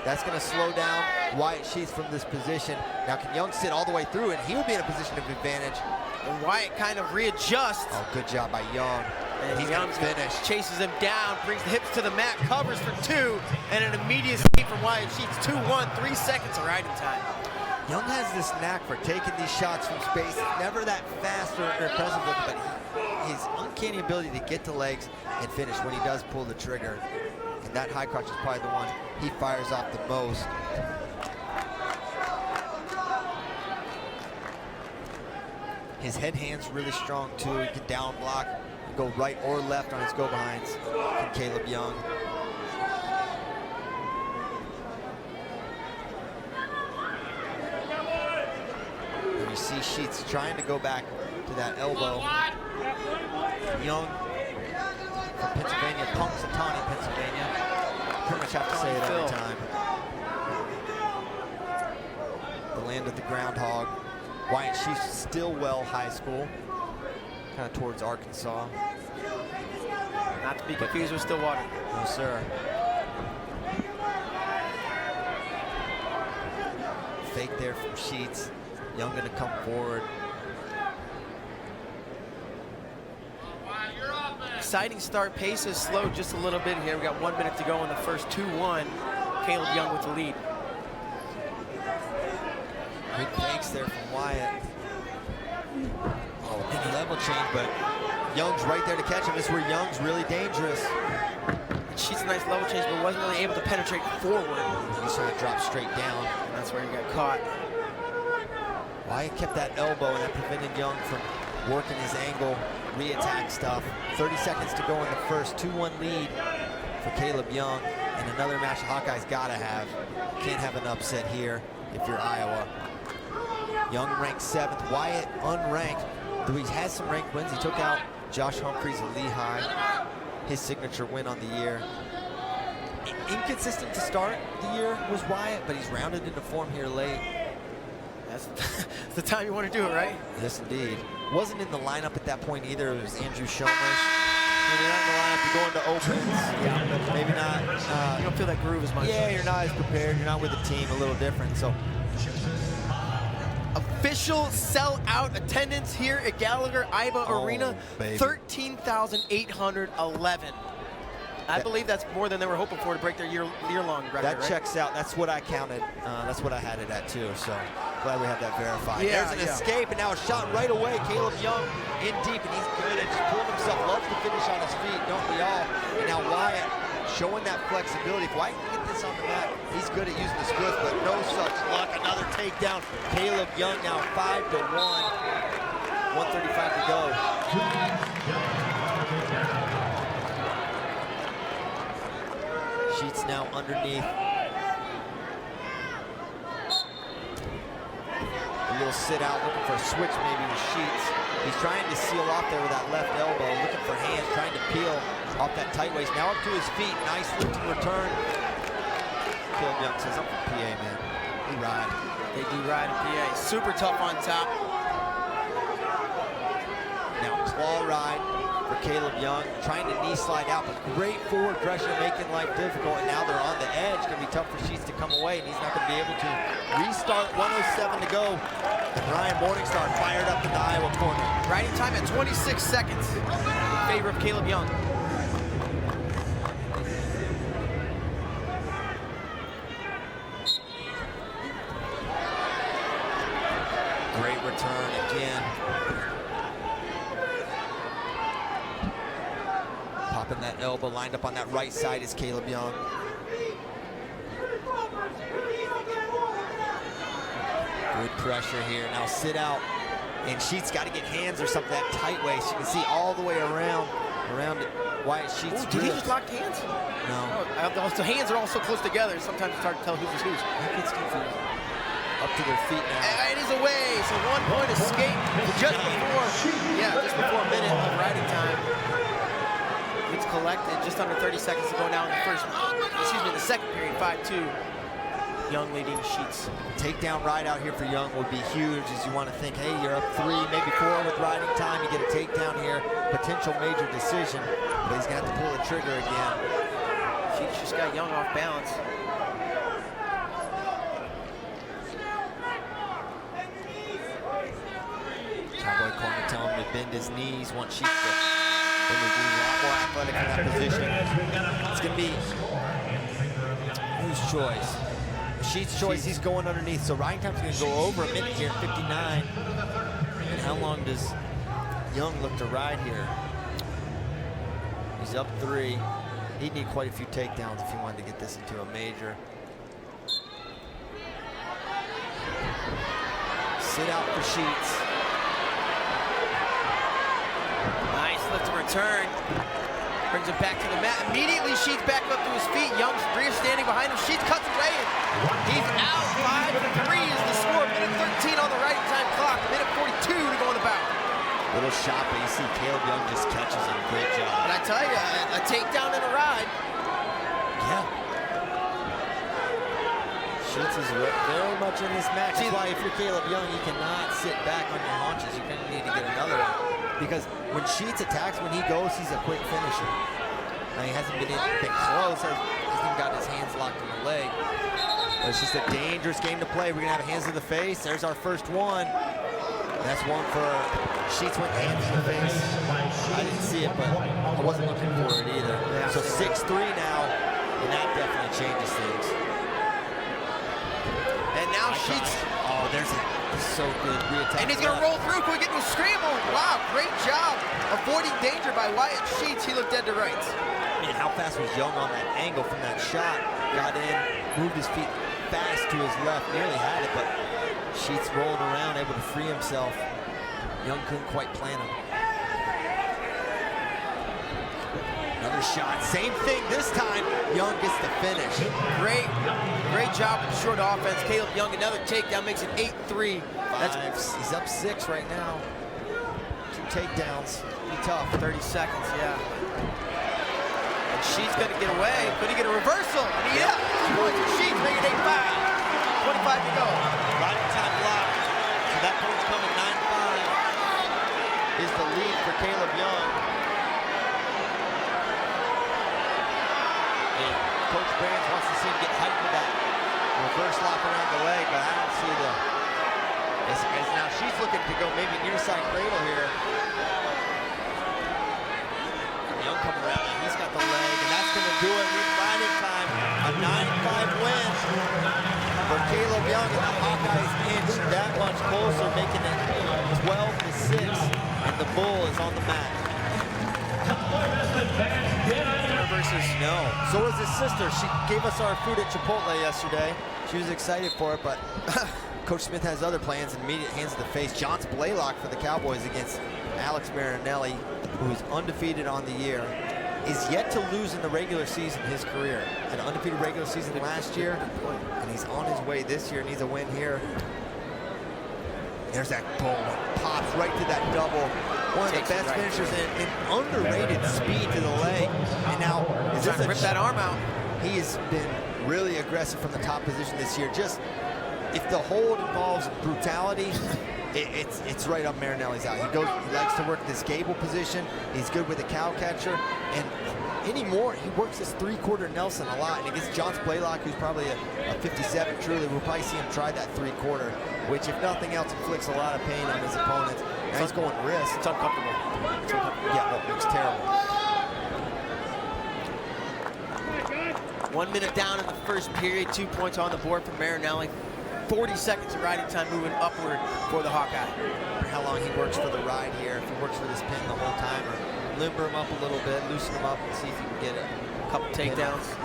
That's going to slow down Wyatt Sheets from this position. Now, can Young sit all the way through, and he will be in a position of advantage. And Wyatt kind of readjusts. Oh, good job by Young. And he's going to finish. Chases him down, brings the hips to the mat, covers for 2, and an immediate escape from Wyatt Sheets. 2-1, 3 seconds of riding time. Young has this knack for taking these shots from space. Never that fast or impressive looking, but his uncanny ability to get to legs and finish when he does pull the trigger. And that high crotch is probably the one he fires off the most. His head hand's really strong too. He can down block and go right or left on his go behinds from Caleb Young. And you see Sheets trying to go back to that elbow. Young from Pennsylvania, Punxsutawney, Pennsylvania. Pretty much have to say it every time. The land of the groundhog. Wyatt Sheets, Stillwell High School, kind of towards Arkansas. Not to be confused with Stillwater. No, sir. fake there from Sheets. Young gonna come forward. Exciting start. Pace is slowed just a little bit here. We got 1 minute to go in the first 2-1. Caleb Young with the lead. Good fakes there from Wyatt. Oh, big level change, but Young's right there to catch him. This is where Young's really dangerous. Sheets a nice level change, but wasn't really able to penetrate forward. He sort of dropped straight down. And that's where he got caught. Wyatt kept that elbow, and that prevented Young from working his angle, re-attack stuff. 30 seconds to go in the first. 2-1 lead for Caleb Young, and another match the Hawkeyes gotta have. Can't have an upset here if you're Iowa. Young ranked 7th, Wyatt unranked. Though he has some ranked wins. He took out Josh Humphreys of Lehigh, his signature win on the year. Inconsistent to start the year was Wyatt, but he's rounded into form here late. That's the time you want to do it, right? Yes, indeed. Wasn't in the lineup at that point either. It was Andrew Schomer's. When you're not in the lineup, you go into opens. Yeah, maybe not. You don't feel that groove as much. Yeah, you're not as prepared. You're not with the team, a little different. So, official sellout attendance here at Gallagher Iba Arena, baby. 13,811. I believe that's more than they were hoping for to break their year-long record. That right? checks out. That's what I counted. That's what I had it at too. So glad we have that verified. Yeah, There's an escape, and now a shot right away. Caleb Young in deep, and he's good at just pulling himself. Loves to finish on his feet, don't we all? And now Wyatt showing that flexibility. If Wyatt can get this on the mat, he's good at using his splits, but no such luck. Another takedown. Caleb Young now 5-1. 1:35 to go. Sheets now underneath. A little sit out, looking for a switch maybe with Sheets. He's trying to seal off there with that left elbow, looking for hands, trying to peel off that tight waist. Now up to his feet, nice lifting return. Caleb Young says, I'm from PA, man. We ride. They do ride in PA. Super tough on top. Now claw ride for Caleb Young, trying to knee slide out, but great forward pressure, making life difficult, and now they're on the edge. Gonna be tough for Sheets to come away, and he's not gonna be able to restart. 1:07 to go, and Ryan Morningstar fired up in the Iowa corner. Riding time at 26 seconds in favor of Caleb Young. Great return again. Popping that elbow, lined up on that right side is Caleb Young. Good pressure here. Now sit out. And Sheets got to get hands or something, that tight waist. You can see all the way around it. Wyatt Sheets. Did he just lock hands? No. Oh, so hands are all so close together, sometimes it's hard to tell who's whose. That gets confused. Up to their feet now. And he's away, so 1 point escape just before a minute of riding time. It's collected, just under 30 seconds to go now in the the second period, 5-2. Young leading Sheets. Takedown ride out here for Young would be huge, as you want to think, hey, you're up 3, maybe 4 with riding time. You get a takedown here, potential major decision, but he's going to have to pull the trigger again. Sheets just got Young off balance. Cowboy corner telling him to bend his knees, want Sheets to be a lot more athletic in that position. It's going to be whose choice? Sheets' choice. He's going underneath, so riding time's going to go over a minute here, 59. And how long does Young look to ride here? He's up 3. He'd need quite a few takedowns if he wanted to get this into a major. Sit out for Sheets. Nice lift and return. Brings it back to the mat. Immediately, Sheets back up to his feet. Young's standing behind him. Sheets cuts away. He's out. 5-3 is the score. Minute 13 on the right time clock. Minute 42 to go in the bout. Little shot, but you see Caleb Young just catches him. Great job. And I tell you, a takedown and a ride. Yeah. Sheets is very much in this match. That's why if you're Caleb Young, you cannot sit back on your haunches. You're going to need to get another one. Because when Sheets attacks, when he goes, he's a quick finisher. Now he hasn't been close. He hasn't got his hands locked in the leg. It's just a dangerous game to play. We're gonna have hands to the face. There's our first one. That's one for Sheets went hands to the face. I didn't see it, but I wasn't looking for it either. Yeah. So 6-3 now, and that definitely changes things. And now Sheets. Oh, there's a so good re-attack. And he's gonna roll through. Can we get into a scramble? Wow, great job avoiding danger by Wyatt Sheets. He looked dead to rights. Man, how fast was Young on that angle from that shot? Got in, moved his feet fast to his left, nearly had it, but Sheets rolling around, able to free himself. Young couldn't quite plan him. Another shot, same thing this time. Young gets the finish. Great job with the short offense. Caleb Young, another takedown, makes it 8-3. He's up 6 right now. 2 takedowns, be tough. 30 seconds, yeah. And Sheets gonna get away. Could he get a reversal? And yeah, 2 points for Sheets, make it 8-5. 25 to go. Riding time block. So that point's coming 9-5. Is the lead for Caleb Young. And Coach Brands wants to see him get heightened with that reverse lock around the leg, but I don't see the. As now she's looking to go maybe near side cradle here. Young coming around, and he's got the leg, and that's going to do it. Riding time, a 9-5 win for Caleb Young, and the Hawkeyes inch that much closer, making it 12-6, and the Bull is on the mat. Versus no. So was his sister. She gave us our food at Chipotle yesterday. She was excited for it, but Coach Smith has other plans, and immediate hands to the face. Johns Blaylock for the Cowboys against Alex Marinelli, who's undefeated on the year, is yet to lose in the regular season his career. An undefeated regular season last year, and he's on his way this year, needs a win here. There's that boom, pops right to that double. One of the best finishers in underrated speed to the leg. And now, is this rip that arm out? He has been really aggressive from the top position this year. Just, if the hold involves brutality, it's right up Marinelli's alley. He likes to work this gable position. He's good with the cow catcher. And anymore, he works this 3-quarter Nelson a lot. And against Johns Blaylock, who's probably a 57 truly, we'll probably see him try that 3-quarter, which if nothing else inflicts a lot of pain on his opponents. Now he's going wrist. It's uncomfortable. Yeah, well, it looks terrible. 1 minute down in the first period, 2 points on the board for Marinelli. 40 seconds of riding time moving upward for the Hawkeye. How long he works for the ride here, if he works for this pin the whole time, or limber him up a little bit, loosen him up, and see if he can get a couple takedowns.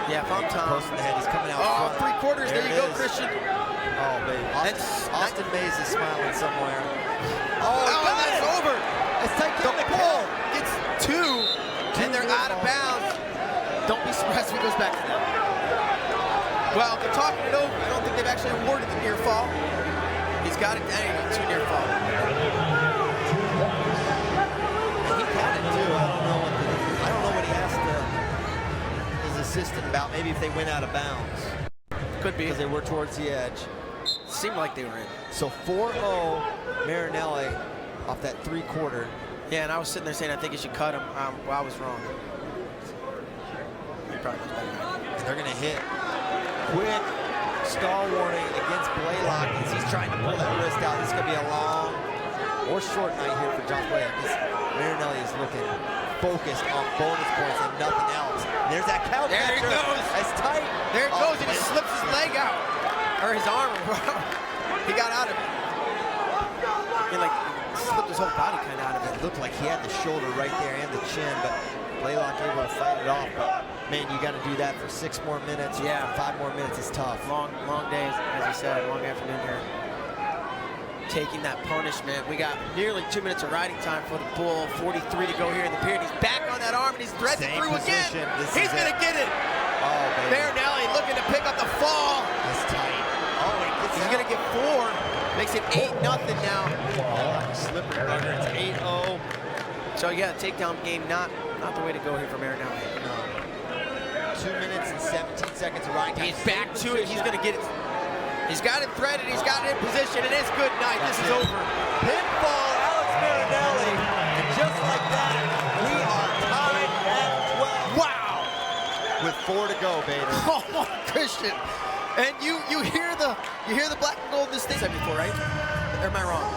Yeah, if I'm Tom. Posting the head, he's coming out front. 3-quarters, there you go, Christian. Oh, baby. Austin Mays is smiling somewhere. Oh, that's over. It's the Bull gets 2, and they're out of bounds. Don't be surprised if it goes back to them. Well, they're talking it over. I don't think they've actually awarded the near fall. He's got it. There you go, 2 near fall. And he counted too. I don't know what he asked his assistant about. Maybe if they went out of bounds. Could be. Because they were towards the edge. Seemed like they were in. So 4-0 Marinelli off that 3-quarter. Yeah, and I was sitting there saying I think you should cut him. Well, I was wrong. He probably was better. And they're going to hit. Quick stall warning against Blaylock as he's trying to pull that wrist out. This is going to be a long or short night here for John Blaylock. Marinelli is looking focused on bonus points and nothing else. And there's that cow catcher. There he goes. That's tight. There it goes, and he slips his leg out. Or his arm. He got out of it. He like slipped his whole body kind of out of it. It looked like he had the shoulder right there and the chin, but Blaylock able to fight it off. But man, you got to do that for 6 more minutes. Yeah. 5 more minutes is tough. Long days, as you said, long afternoon here. Taking that punishment. We got nearly 2 minutes of riding time for the Bull. 43 to go here in the period. He's back on that arm and he's threads it through again. He's going to get it. Oh, baby. Marinelli looking to pick up the fall. That's tight. Oh, he's going to get 4. Makes it 8-0 now. Oh, slippery bugger. It's 8-0. So yeah, takedown game not the way to go here for Marinelli. No. 2 minutes and 17 seconds of riding time. He's back to it. He's going to get it. He's got it threaded. He's got it in position. It is good night. This is over. Pinfall, Alex Marinelli. And just like that, we are tied at 12. Wow. motivator. Oh my Christian. And you hear the black and gold in this thing before, right? Or am I wrong?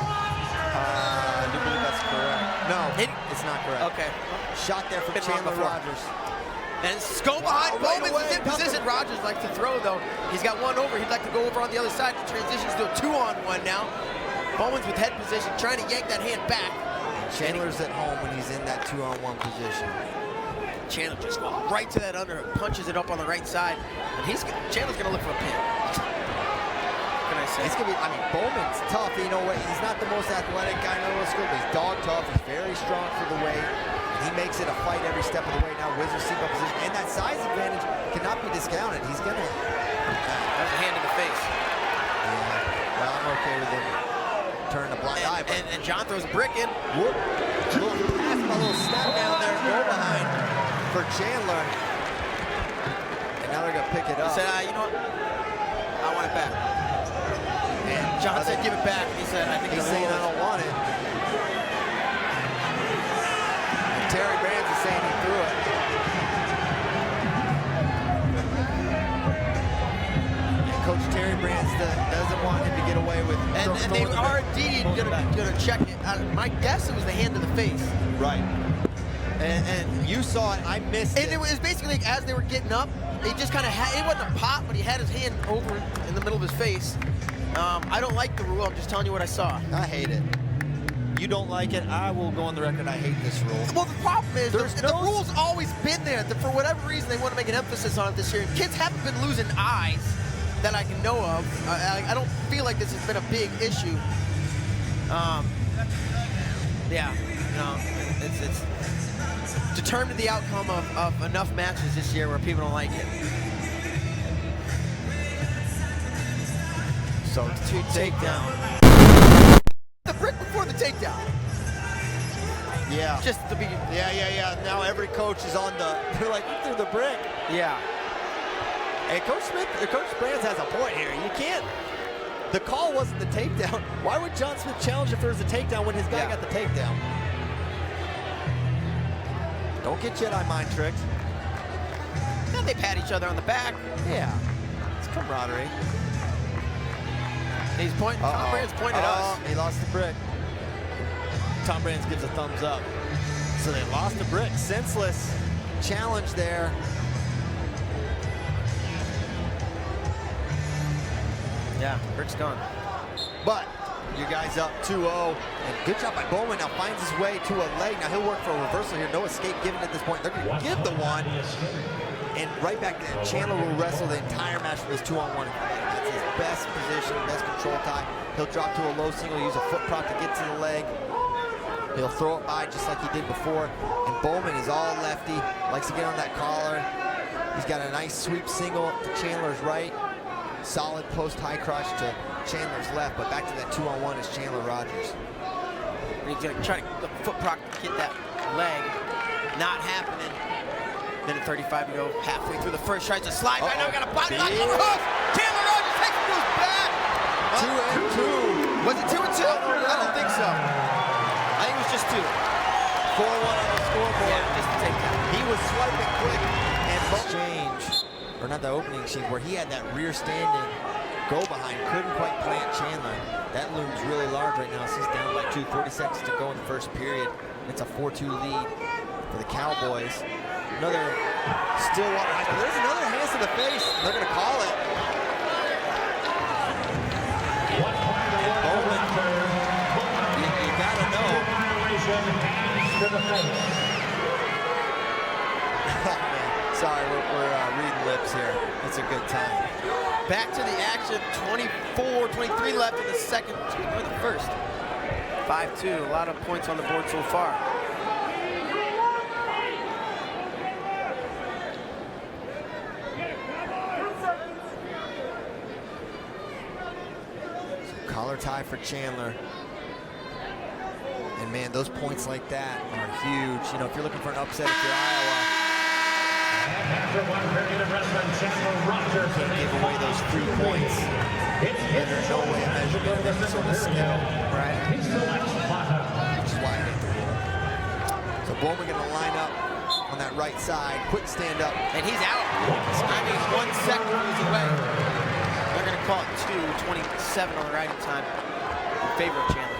I do believe that's correct. No, it's not correct. Okay. Shot there from Chandler Rogers. And go behind right Bowman's away, in position. Rogers likes to throw, though. He's got one over. He'd like to go over on the other side. The transitions to a 2-on-1 now. Bowman's with head position, trying to yank that hand back. Chandler's at home when he's in that 2-on-1 position. Chandler just goes right to that underhook, punches it up on the right side. And Chandler's going to look for a pin. What can I say? It's gonna be, I mean, Bowman's tough. You know what? He's not the most athletic guy in the school, but he's dog tough. He's very strong for the weight. He makes it a fight every step of the way. Now, Wizard seatbelt position. And that size advantage cannot be discounted. He's going to... There's a hand in the face. Yeah. Well, I'm okay with him. Turn a blind eye. And John throws a brick in. Whoop. Little pass, a little snap down there. Go behind for Chandler. And now they're going to pick it up. He said, you know what? I want it back. And John said, give it back. He said, I think he's saying, I don't want it. Terry Brands is saying he threw it. And Coach Terry Brands doesn't want him to get away with it. And they are indeed gonna check it. My guess it was the hand to the face. Right. And you saw it. I missed it. And it was basically like as they were getting up, he just kind of had, it wasn't a pop, but he had his hand over in the middle of his face. I don't like the rule. I'm just telling you what I saw. I hate it. You don't like it, I will go on the record, I hate this rule. Well, the problem is, the rule's always been there. For whatever reason, they want to make an emphasis on it this year. Kids haven't been losing eyes that I can know of. I don't feel like this has been a big issue. Yeah, no, it's determined the outcome of enough matches this year where people don't like it. So, takedown. The brick before the takedown. Yeah. Just the beginning. Yeah. Now every coach is on they're like, you threw the brick. Yeah. Hey, Coach Brands has a point here. You can't, the call wasn't the takedown. Why would John Smith challenge if there was a takedown when his guy got the takedown? Don't get Jedi mind tricked. And they pat each other on the back. Yeah. It's camaraderie. He's pointing. Tom Brands pointed at us. He lost the brick. Tom Brands gives a thumbs up. So they lost the brick. Senseless challenge there. Yeah, brick's gone. But you guys up 2-0. And good job by Bowman. Now finds his way to a leg. Now he'll work for a reversal here. No escape given at this point. They're going to give the one. And right back to Chandler will wrestle the entire match for this 2-on-1. That's his best position, best control tie. He'll drop to a low single, use a foot prop to get to the leg. He'll throw it by just like he did before. And Bowman is all lefty, likes to get on that collar. He's got a nice sweep single to Chandler's right. Solid post high crush to Chandler's left, but back to that 2-on-1 is Chandler Rogers. He's gonna try to the foot prop to get that leg. Not happening. Minute 35 to go, halfway through the first, tries to slide. Right now we got a body lock on the hook. Chandler Rogers takes it to his back. 2-2. Was it 2-2? I don't think so. I think it was just 2. 4-1 on the scoreboard. Yeah, just to take that. He was swiping quick and exchange, or not the opening exchange, where he had that rear standing go behind, couldn't quite plant Chandler. That looms really large right now. He's down by 2, 40 seconds to go in the first period. It's a 4-2 lead for the Cowboys. Another Stillwater High School. There's another hands to the face. They're going to call it. Bowman, you got to know. Sorry, we're reading lips here. It's a good time. Back to the action. 23 left in the second, or the first. 5-2. A lot of points on the board so far. Collar tie for Chandler. And man, those points like that are huge. You know, if you're looking for an upset, if you're Iowa, after 1 period of wrestling, Chandler Rogers can't give away those 3 points. There's no way of measuring any sort of skill, right? Which is why I hate the rule. So Bowman gonna line up on that right side. Quick stand up. And he's out. I mean, 1 second was away. They're going to call it 2:27 on the riding time in favor of Chandler.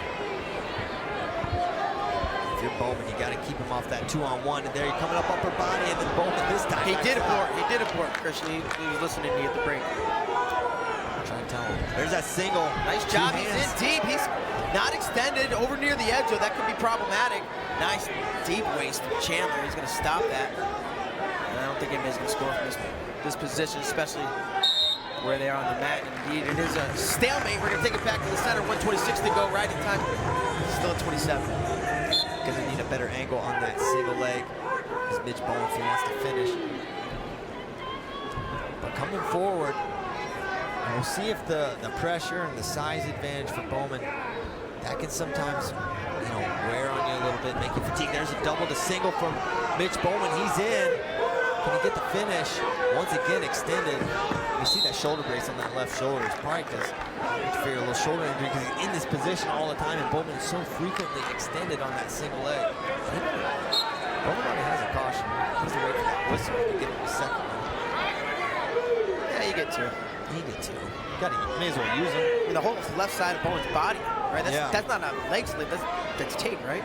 If you're Bowman, you got to keep him off that 2-on-1. And there you're coming up upper body, and then Bowman this time. He did abort, Christian. He was listening to you at the break. I'm trying to tell him. There's that single. Nice job. He's in deep. He's not extended over near the edge, though. That could be problematic. Nice deep waist from Chandler. He's going to stop that. And I don't think anybody's going to score from this position, especially where they are on the mat. Indeed, it is a stalemate. We're going to take it back to the center. 1:26 to go. Riding time still at 27. Gonna need a better angle on that single leg as Mitch Bowman if he wants to finish. But coming forward, and we'll see if the pressure and the size advantage for Bowman, that can sometimes, you know, wear on you a little bit, make you fatigue. There's a double to single from Mitch Bowman. He's in. Can he get the finish? Once again extended. You see that shoulder brace on that left shoulder. It's probably because you fear a little shoulder injury because he's in this position all the time, and Bowman is so frequently extended on that single leg. Bowman already has a caution. He has to wait for that whistle to get him a second one. Yeah, you get two. He did too. May as well use him. I mean, the whole left side of Bowman's body, right? That's not a leg sleeve. That's tape, right?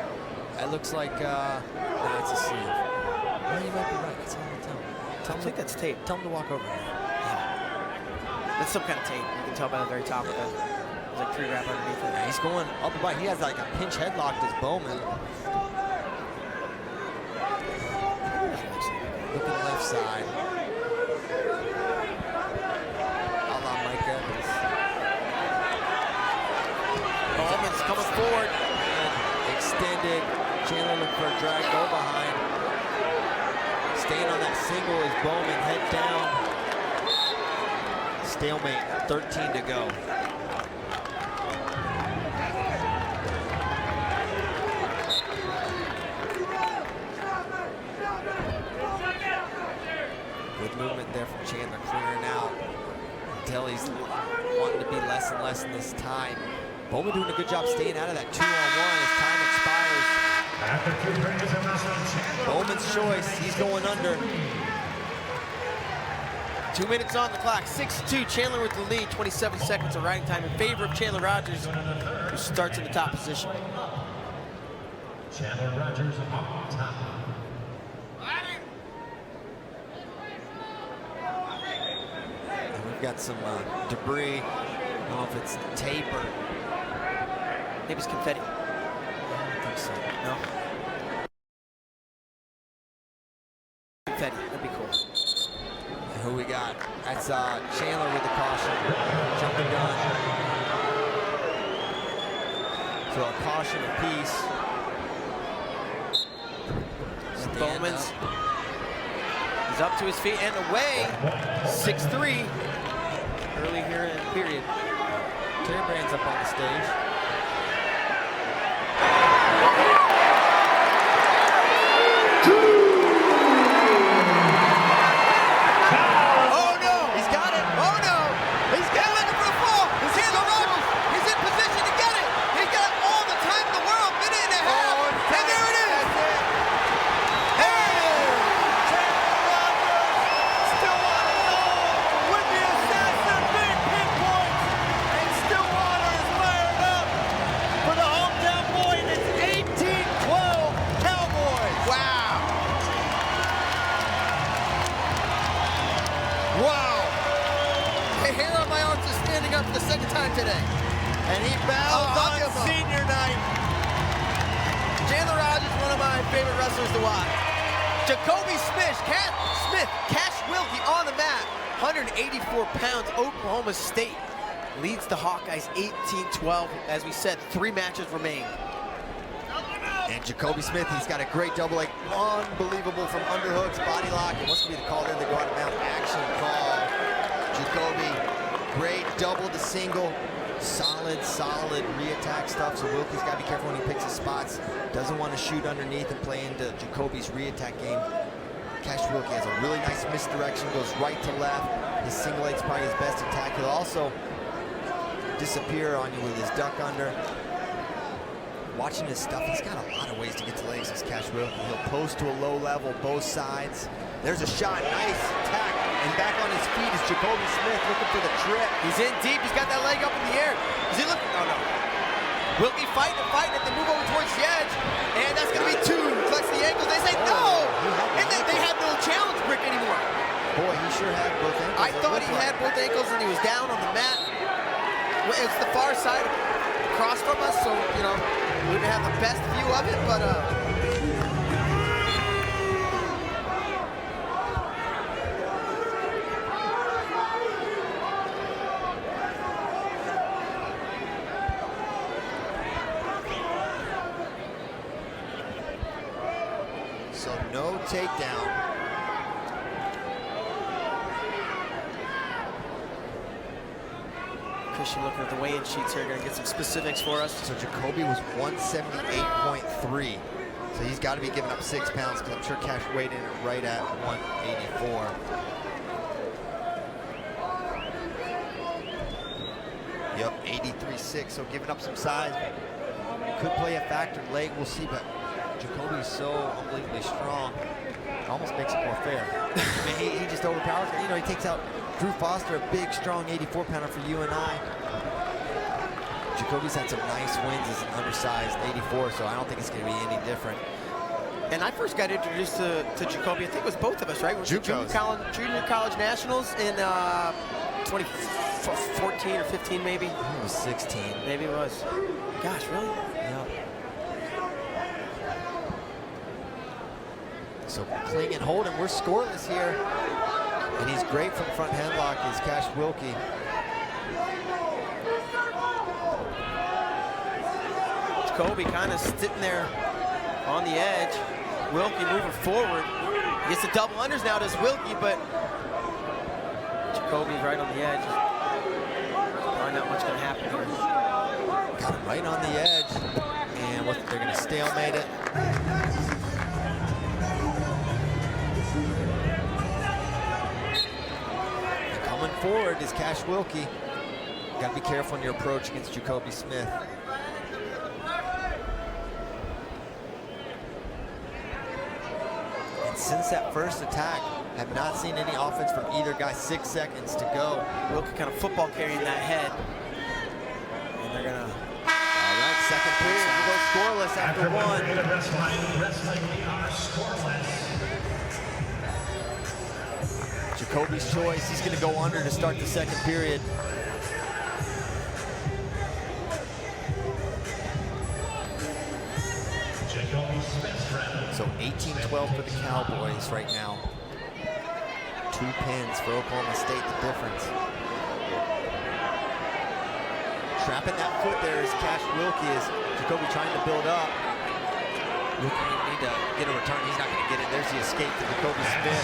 It looks like no, it's a sleeve. Well, you might be right. That's all I think that's tape. Tell him to walk over here. That's some kind of tape. You can tell by the very top of it. There's like 3 wrap underneath it. Yeah, he's going up and by. He has like a pinch headlock as Bowman. Look at the left side. A la Mike Evans. Bowman's coming forward. And extended. Chandler looking for a drag, go behind. Staying on that single is Bowman, head down. Stalemate, 13 to go. Good movement there from Chandler, clearing out until he's wanting to be less and less in this time. Bowman doing a good job staying out of that 2-on-1 as time expires. Bowman's choice, he's going under. 2 minutes on the clock, 6-2, Chandler with the lead, 27 seconds of riding time in favor of Chandler Rogers, who starts in the top position. Chandler Rogers on top. And we've got some debris. I don't know if it's tape or maybe it's confetti. I don't think so. No? Confetti, that'd be cool. And who we got? That's Chandler with the caution. Jumping gun. So a caution apiece. Bowman's is up to his feet and away. 6-3. Early here in the period. Terry Brand's up on the stage. Today. And he bows on senior night. Chandler Rogers, one of my favorite wrestlers to watch. Jacoby Smith, Cash Wilkie on the mat, 184 pounds, Oklahoma State leads the Hawkeyes 18-12. As we said, 3 matches remain. And Jacoby Smith, he's got a great double leg, unbelievable from underhooks, body lock. It must be the call there, they go out of mount action call. Jacoby. Great double to single, solid re-attack stuff. So Wilkie's got to be careful when he picks his spots. Doesn't want to shoot underneath and play into Jacoby's re-attack game. Cash Wilkie has a really nice misdirection, goes right to left. His single leg's probably his best attack. He'll also disappear on you with his duck under. watching his stuff, he's got a lot of ways to get to legs, this Cash Wilkie. He'll post to a low level, both sides. There's a shot, nice attack, and back on his feet is Jacoby Smith looking for the trip. He's in deep, he's got that leg up in the air. Is he looking? Oh no. Wilkie fighting it, they move over towards the edge, and that's gonna be two. Flex the ankles, they say no! And they have no challenge brick anymore. Boy, he sure had both ankles. I thought he had both ankles and he was down on the mat. It's the far side across from us, so, you know, we didn't have the best view of it, but so no takedown. Christian looking at the weigh-in sheets here, gonna get some specifics for us. So Jacoby was 178.3. So he's got to be giving up 6 pounds because I'm sure Cash weighed in right at 184. Yep, 83.6. So giving up some size. Could play a factor leg, we'll see, but Jacoby's so unbelievably strong. It almost makes it more fair. I mean, he just overpowers it. You know, he takes out Drew Foster, a big, strong 84-pounder for you and I. Jacoby's had some nice wins as an undersized 84, so I don't think it's going to be any different. And I first got introduced to Jacoby, I think it was both of us, right? Junior college nationals in 2014 or 15 maybe? I think it was 16. Maybe it was. Gosh, really? Yeah. So cling and hold, and we're scoreless here. And he's great from front headlock, is Cash Wilkie. Jacoby kind of sitting there on the edge. Wilkie moving forward. He gets the double unders now, does Wilkie, but Jacoby's right on the edge. Probably not much going to happen here. Got him right on the edge. And what, they're going to stalemate it. And coming forward is Cash Wilkie. Got to be careful in your approach against Jacoby Smith. Since that first attack, have not seen any offense from either guy. 6 seconds to go. Wilkie kind of football carrying that head. And they're gonna... All right, second period, we go scoreless after one. Wrestling, we are scoreless. Jacoby's choice, he's gonna go under to start the second period. So 18-12 for the Cowboys right now. 2 pins for Oklahoma State, the difference. Trapping that foot there is Cash Wilkie as Jacoby trying to build up. Wilkie need to get a return. He's not going to get it. There's the escape to Jacoby Smith.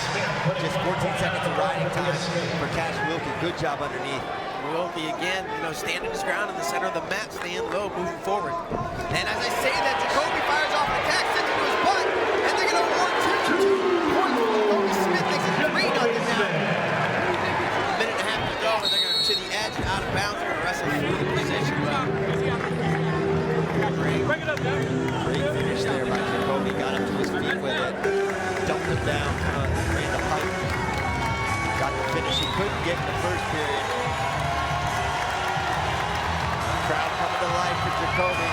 Just 14 seconds of riding time for Cash Wilkie. Good job underneath. Wilkie again, you know, standing his ground in the center of the mat, staying low, moving forward. And as I say that, Jacoby fires off an attack, sends it to his butt, and they're going to award 2 points for Jacoby Smith. Makes it 3-0 now. A minute and a half to go, and they're going to the edge and out of bounds. They're going to wrestle through the position. Great finish there by Jacoby. Got up to his feet with it. Dumped him down, kind of ran the pipe. Got the finish he couldn't get in the first period. Crowd coming to life for Jacoby.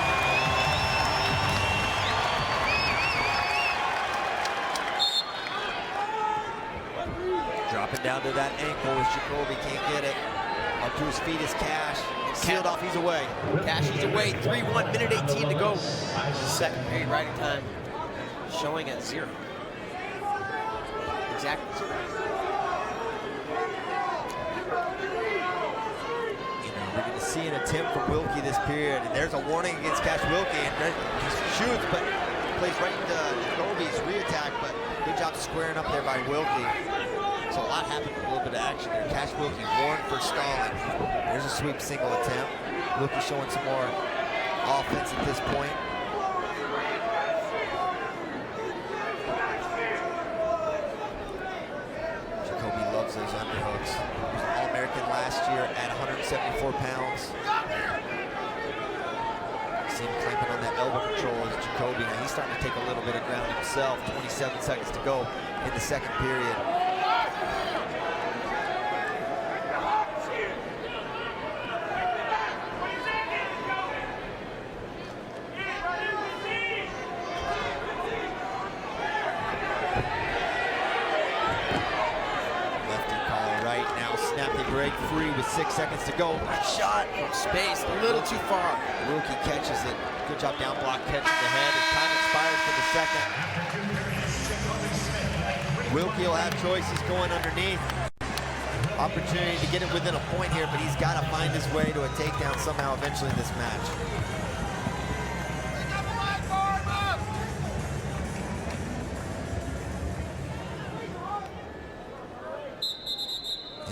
Dropping down to that ankle as Jacoby can't get it. Up to his feet is Cash. Sealed off, he's away. Cash is away, 3-1, minute 18 to go. Second period riding time showing at 0. Exactly 0. We're going to see an attempt from Wilkie this period, and there's a warning against Cash Wilkie, and he shoots, but plays right into Jacoby's re-attack, but good job squaring up there by Wilkie. So a lot happened with a little bit of action there. Cash Wilkie warned for stalling. There's a sweep single attempt. Wilkie showing some more offense at this point. Jacoby loves those underhooks. He was an All-American last year at 174 pounds. See him clamping on that elbow control is Jacoby. Now he's starting to take a little bit of ground himself. 27 seconds to go in the second period. Break free with 6 seconds to go. Shot from space, a little too far. Wilkie catches it. Good job down block, catches the head. His time expires for the second. Wilkie will have choices going underneath. Opportunity to get it within a point here, but he's got to find his way to a takedown somehow eventually in this match.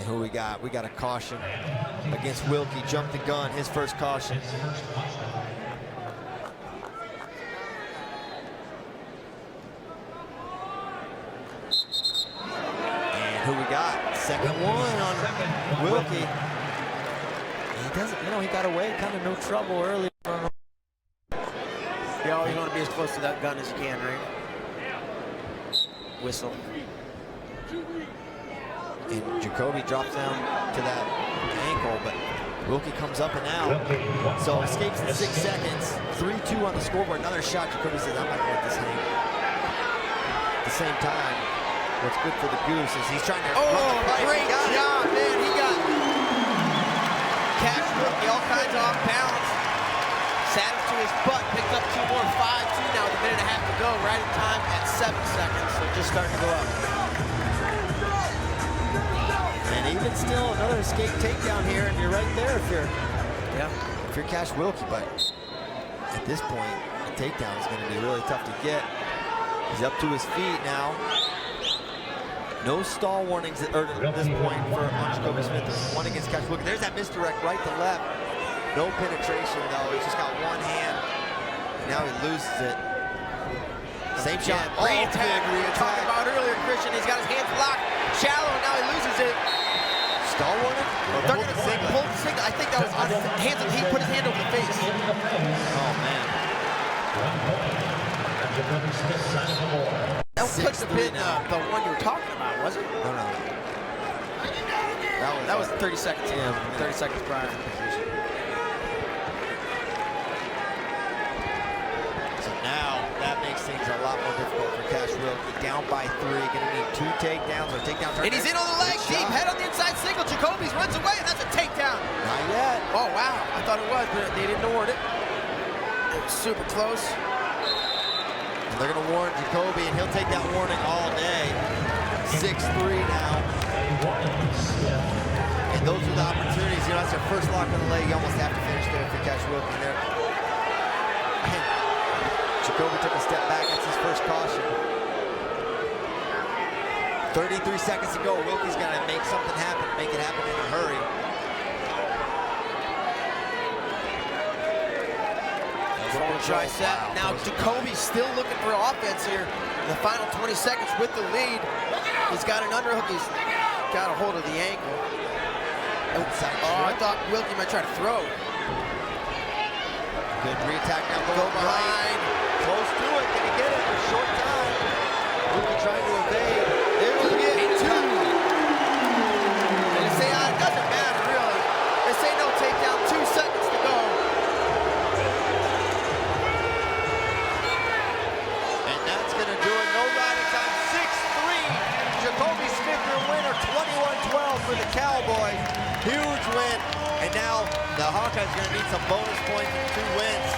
Who we got? We got a caution against Wilkie. Jumped the gun, his first caution. And who we got? Second one on Wilkie. He doesn't, you know, he got away, kind of no trouble early. You always want to be as close to that gun as you can, right? Whistle. And Jacoby drops down to that ankle, but Wilkie comes up and out. So escapes in 6 seconds. 3-2 on the scoreboard. Another shot. Jacoby says, I'm not going to let this hang. At the same time, what's good for the Goose is he's trying to run the pipe. Great job, man. He got Cash Wilkie all kinds of off balance. Saddles to his butt, picked up 2 more. 5-2 now with a minute and a half to go. Right in time at 7 seconds. So just starting to go up. And even still, another escape takedown here, and you're right there if you're Cash Wilkie. But at this point, the takedown is going to be really tough to get. He's up to his feet now. No stall warnings at this point for Jacoby Smith. One against Cash Wilkie. There's that misdirect right to left. No penetration though. He's just got one hand. And now he loses it. Same shot. Great attack. We were talking about earlier, Christian. He's got his hands blocked shallow, and now he loses it. Stall warning? They're going to pull the signal. I think that was on hands. He put his hand over the face. Oh, man. That could have been the one you were talking about, was it? No. That was 30 seconds. Yeah, 30 seconds prior. So now that makes things a lot more difficult for Cash Wilkie. Down by 3, gonna need 2 takedowns or takedown. And he's in on the leg, deep, head on the inside single. Jacoby's runs away, and that's a takedown. Not yet. Oh, wow. I thought it was, but they didn't award it. It was super close. And they're gonna warn Jacoby, and he'll take that warning all day. 6-3 now. And those are the opportunities. You know, that's their first lock on the leg. You almost have to finish there for Cash Wilkie there. Jacoby took a step back. That's his first caution. 33 seconds to go. Wilkie's got to make something happen, make it happen in a hurry. Tricep. Now Jacoby's still looking for offense here in the final 20 seconds with the lead. He's got an underhook. He's got a hold of the ankle. I thought Wilkie might try to throw. Good re-attack now. Go behind. Close to it. Can he get it for a short time? Wilkie trying to evade. They will get 2. They say, it doesn't matter, really. They say no takedown, 2 seconds to go. And that's going to do it. No riding time. 6-3. Jacoby Smith, your winner. 21-12 for the Cowboys. Huge win. And now the Hawkeyes are going to need some bonus points and 2 wins.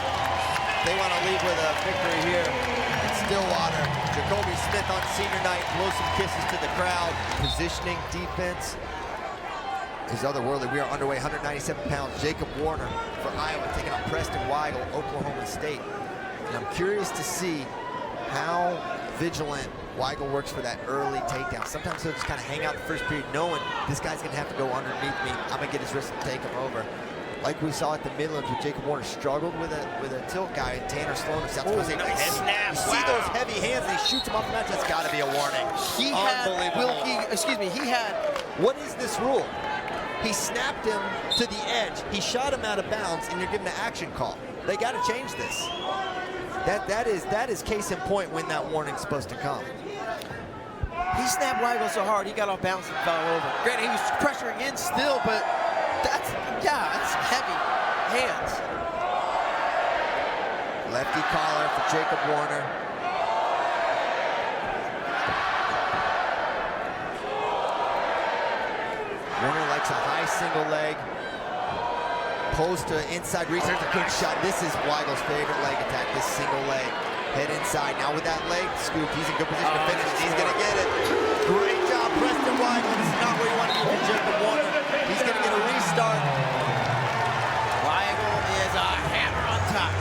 They want to leave with a victory here in Stillwater. Jacoby Smith on senior night, blow some kisses to the crowd. Positioning, defense is otherworldly. We are underway, 197 pounds. Jacob Warner for Iowa, taking on Preston Weigel, Oklahoma State. And I'm curious to see how vigilant Weigel works for that early takedown. Sometimes he'll just kind of hang out the first period knowing this guy's going to have to go underneath me. I'm going to get his wrist and take him over. Like we saw at the Midlands with Jacob Warner struggled with a tilt guy, and Tanner Sloan of South Dakota. Nice snap. You see those heavy hands, and he shoots him off the match. That's got to be a warning. He had What is this rule? He snapped him to the edge. He shot him out of bounds, and you're giving an action call. They got to change this. that is case in point when that warning's supposed to come. He snapped Weigel so hard, he got off balance and fell over. Granted, he was pressuring in still, but that's heavy hands. Lefty collar for Jacob Warner. Warner likes a high single leg. Post to inside reach. There's a good shot. This is Weigel's favorite leg attack, this single leg. Head inside. Now with that leg scoop, he's in good position to finish. He's going to get it. Great job, Preston Weigel. This is not where you want to be for Jacob Warner. He's going to get a restart. Weigel is a hammer on top.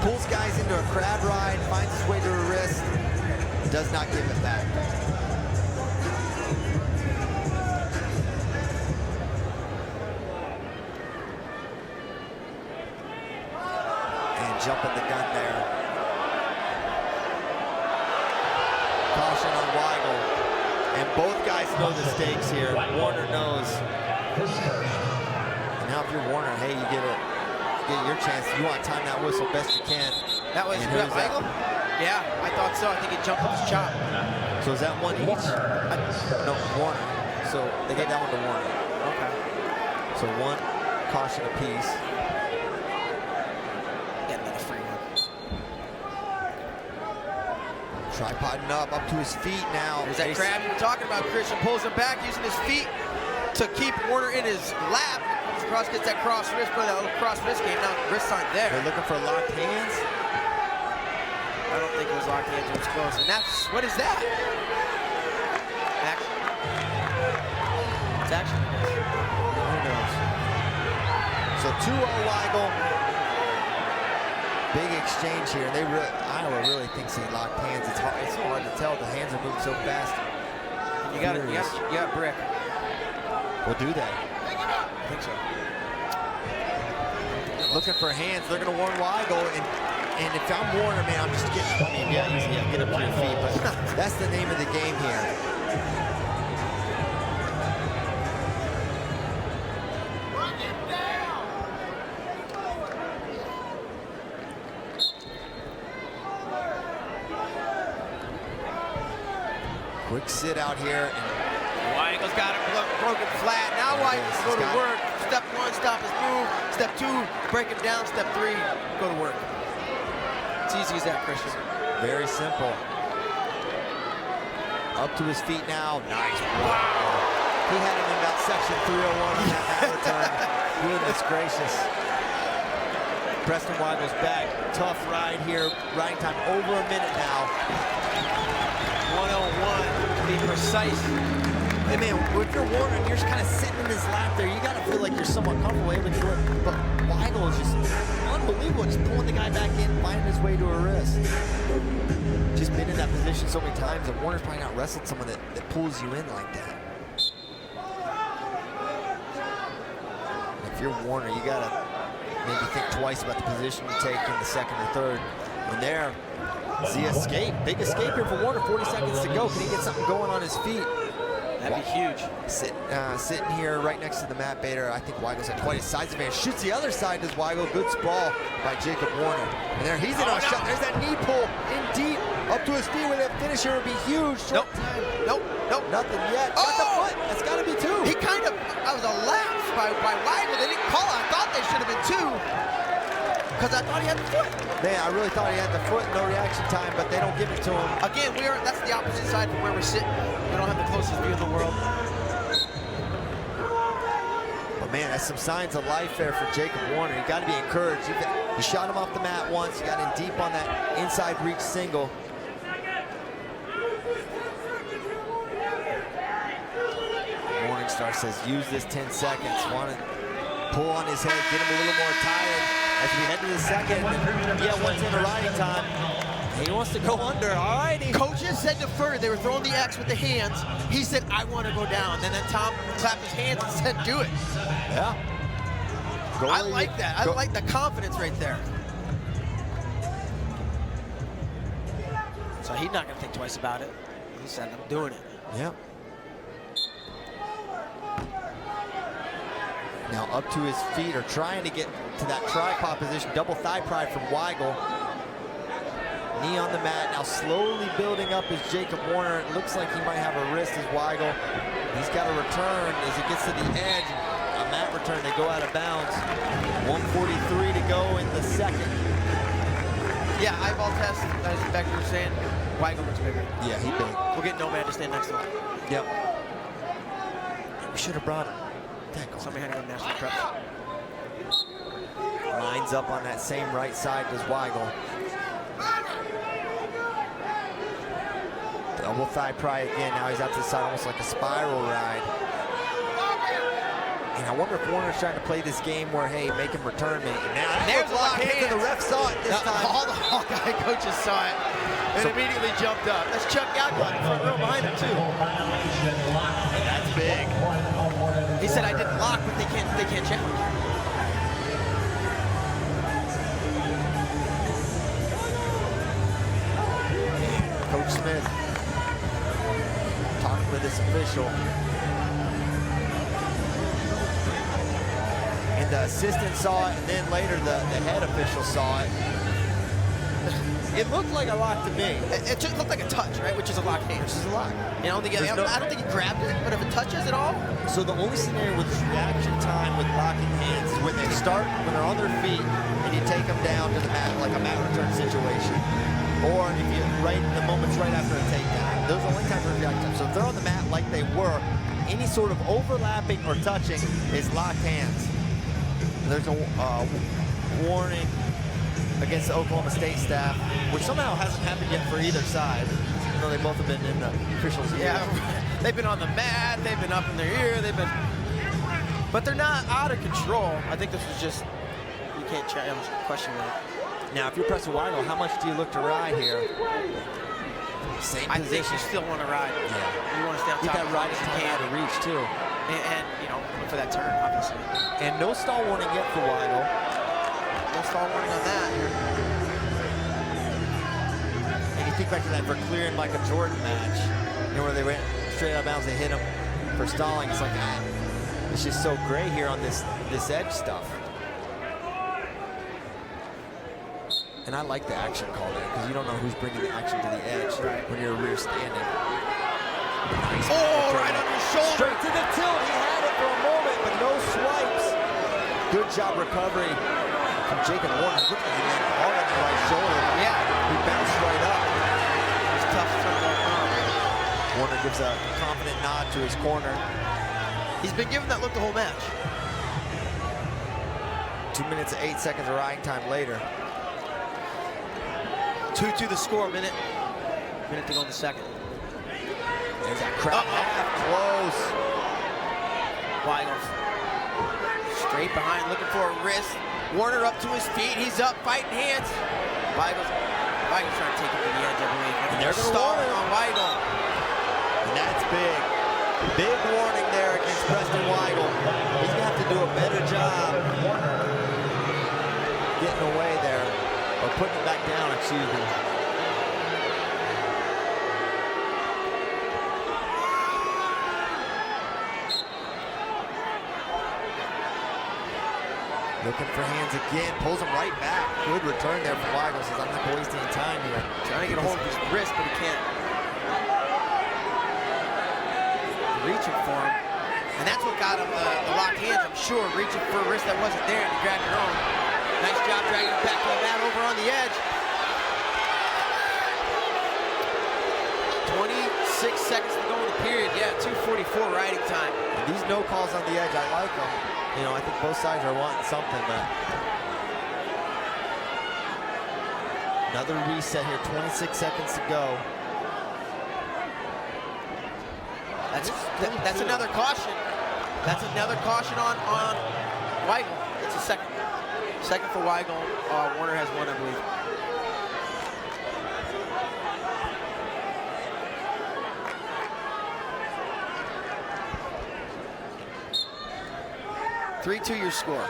Pulls guys into a crab ride, finds his way to a wrist, does not give it back. And jumping the gun there. Caution on Weigel. And both guys know the stakes here. Warner knows. And now if you're Warner, hey, you get your chance. You want to time that whistle best you can. That was Weigel? Yeah, I thought so. I think it jumped off his chop. So is that one each? No, Warner. So they gave that one to Warner. Okay. So one caution apiece. Get another free one. Tripoding up to his feet now. There's that crab you were talking about, Christian. Pulls him back, using his feet to keep Warner in his lap. Comes across, gets that cross wrist, play that little cross wrist game. Now wrists aren't there. They're looking for locked hands. I don't think it was locked hands, it was close. And that's, what is that? Action. It's action. Who knows? So 2-0 Weigel. Big exchange here. Iowa really thinks he locked hands. It's so hard to tell. The hands are moving so fast. You got brick. Well, do they? I think so. Looking for hands. They're going to warn Weigel. And if I'm Warner, man, I'm just getting, get up to your feet. But that's the name of the game here. Quick sit out here. And Weigel's got it broken flat. Now Weigel's go to work. Step 1, stop his move. Step 2, break him down. Step 3, go to work. It's easy as that, Christian. Very simple. Up to his feet now. Nice. Wow. He had him in about section 301 on that mat return. Goodness gracious. Preston Weigel's back. Tough ride here. Riding time over a minute now. 101, to be precise. Hey man, if you're Warner and you're just kind of sitting in his lap there, you got to feel like you're somewhat comfortable able to do it. But Weigel is just unbelievable, just pulling the guy back in, finding his way to a wrist. Just been in that position so many times, and Warner's probably not wrestled someone that pulls you in like that. If you're Warner, you got to maybe think twice about the position you take in the second or third. And there, the escape, big escape here for Warner, 40 seconds to go. Can he get something going on his feet? That'd be huge. Sitting here right next to the mat baiter. I think Weigel's had quite a size advantage. Shoots the other side, does Weigel. Good sprawl by Jacob Warner. And there, he's in on a shot. There's that knee pull in deep. Up to his feet with that finisher would be huge. Nope. Nothing yet. Got the foot. That's got to be 2. He kind of, that was a lapse by Weigel. They didn't call it. I thought they should have been 2. Because I thought he had the foot. Man, I really thought he had the foot, no reaction time, but they don't give it to him. Again, that's the opposite side from where we're sitting. We don't have the closest view in the world. But man, that's some signs of life there for Jacob Warner. You got to be encouraged. You shot him off the mat once. You got in deep on that inside reach single. Morningstar says, use this 10 seconds. Want to pull on his head, get him a little more tired as we head to the second. Yeah, once in a riding time. He wants to go under, all right. Coaches said defer. They were throwing the X with the hands. He said, I want to go down. And then Tom clapped his hands and said, do it. Yeah. I like that. I like the confidence right there. So he's not going to think twice about it. He said, I'm doing it. Yeah. Now up to his feet, or trying to get to that tripod position. Double thigh pry from Weigel. Knee on the mat, now slowly building up is Jacob Warner. It looks like he might have a wrist as Weigel. He's got a return as he gets to the edge. A mat return, they go out of bounds. 1:43 to go in the second. Yeah, eyeball test, as Becker was saying, Weigel looks bigger. Yeah, he big. We'll get no man to stand next to him. Yep. We should have brought him. Somebody had to go to national preps. Lines up on that same right side as Weigel. Double thigh pry again. Now he's out to the side, almost like a spiral ride. And I wonder if Warner's trying to play this game where, hey, make him return me. Now there's a lock hands. And the ref saw it this time. All the Hawkeye coaches saw it and immediately jumped up. That's Chuck Gadwin in the front row behind him too. That's big. He said, I didn't lock, but they can't challenge. Coach Smith talking with this official. And the assistant saw it, and then later the head official saw it. It looked like a lock to me. It just looked like a touch, right? Which is a lock hand. Which is a lock. You know, I don't think he grabbed it, but if it touches at all. So the only scenario with reaction time with locking hands is when they start, when they're on their feet, and you take them down to the mat, like a mat return situation. Or if you, the moments right after a takedown. Those are the only times for reaction time. So if they're on the mat like they were, any sort of overlapping or touching is locked hands. There's a warning against the Oklahoma State staff, which somehow hasn't happened yet for either side, even though they both have been in the officials' ears. Yeah, they've been on the mat, they've been up in their ear, but they're not out of control. I think this was just, you can't question that. Now, if you're pressing Weigel, how much do you look to ride here? Same position. I think you still want to ride. Yeah. You want to stay on top. Get that riding time out of reach, too. And, you know, for that turn, obviously. And no stall warning yet for Weigel. No stall warning on that. And you think back to that for clearing Michael Jordan match, you know, where they went straight out of bounds, they hit him for stalling. It's like, it's just so gray here on this edge stuff. And I like the action call there, because you don't know who's bringing the action to the edge when you're rear standing. Nice right on your shoulder. Straight to the tilt. He had it for a moment, but no swipes. Good job recovery from Jacob Warner. Looked like he landed hard on the right shoulder. Yeah. He bounced right up. It's tough to turn that on. Warner gives a confident nod to his corner. He's been given that look the whole match. 2 minutes and 8 seconds of riding time later. 2-2 the score, minute to go in the second. There's that crowd half close. Weigel straight behind, looking for a wrist. Warner up to his feet, he's up, fighting hands. Weigel's trying to take him to the edge, I believe. And there's a stalling warning on Weigel. And that's big. Big warning there against Preston Weigel. He's gonna have to do a better job getting away there, or putting it back down, excuse me. Looking for hands again, pulls him right back. Good return there from Weigel. Says, I'm not going to waste any time here. Trying to get a hold of his wrist, but he can't. Reaching for him. And that's what got him the locked hands, I'm sure. Reaching for a wrist that wasn't there, and he grabbed it on. Nice job dragging it back to the mat over on the edge. 26 seconds to go in the period. Yeah, 2:44 riding time. And these no calls on the edge, I like them. You know, I think both sides are wanting something, but another reset here, 26 seconds to go. That's another caution. That's another caution on Weigel. It's a second. Second for Weigel. Warner has one, I believe. (3-2) your score.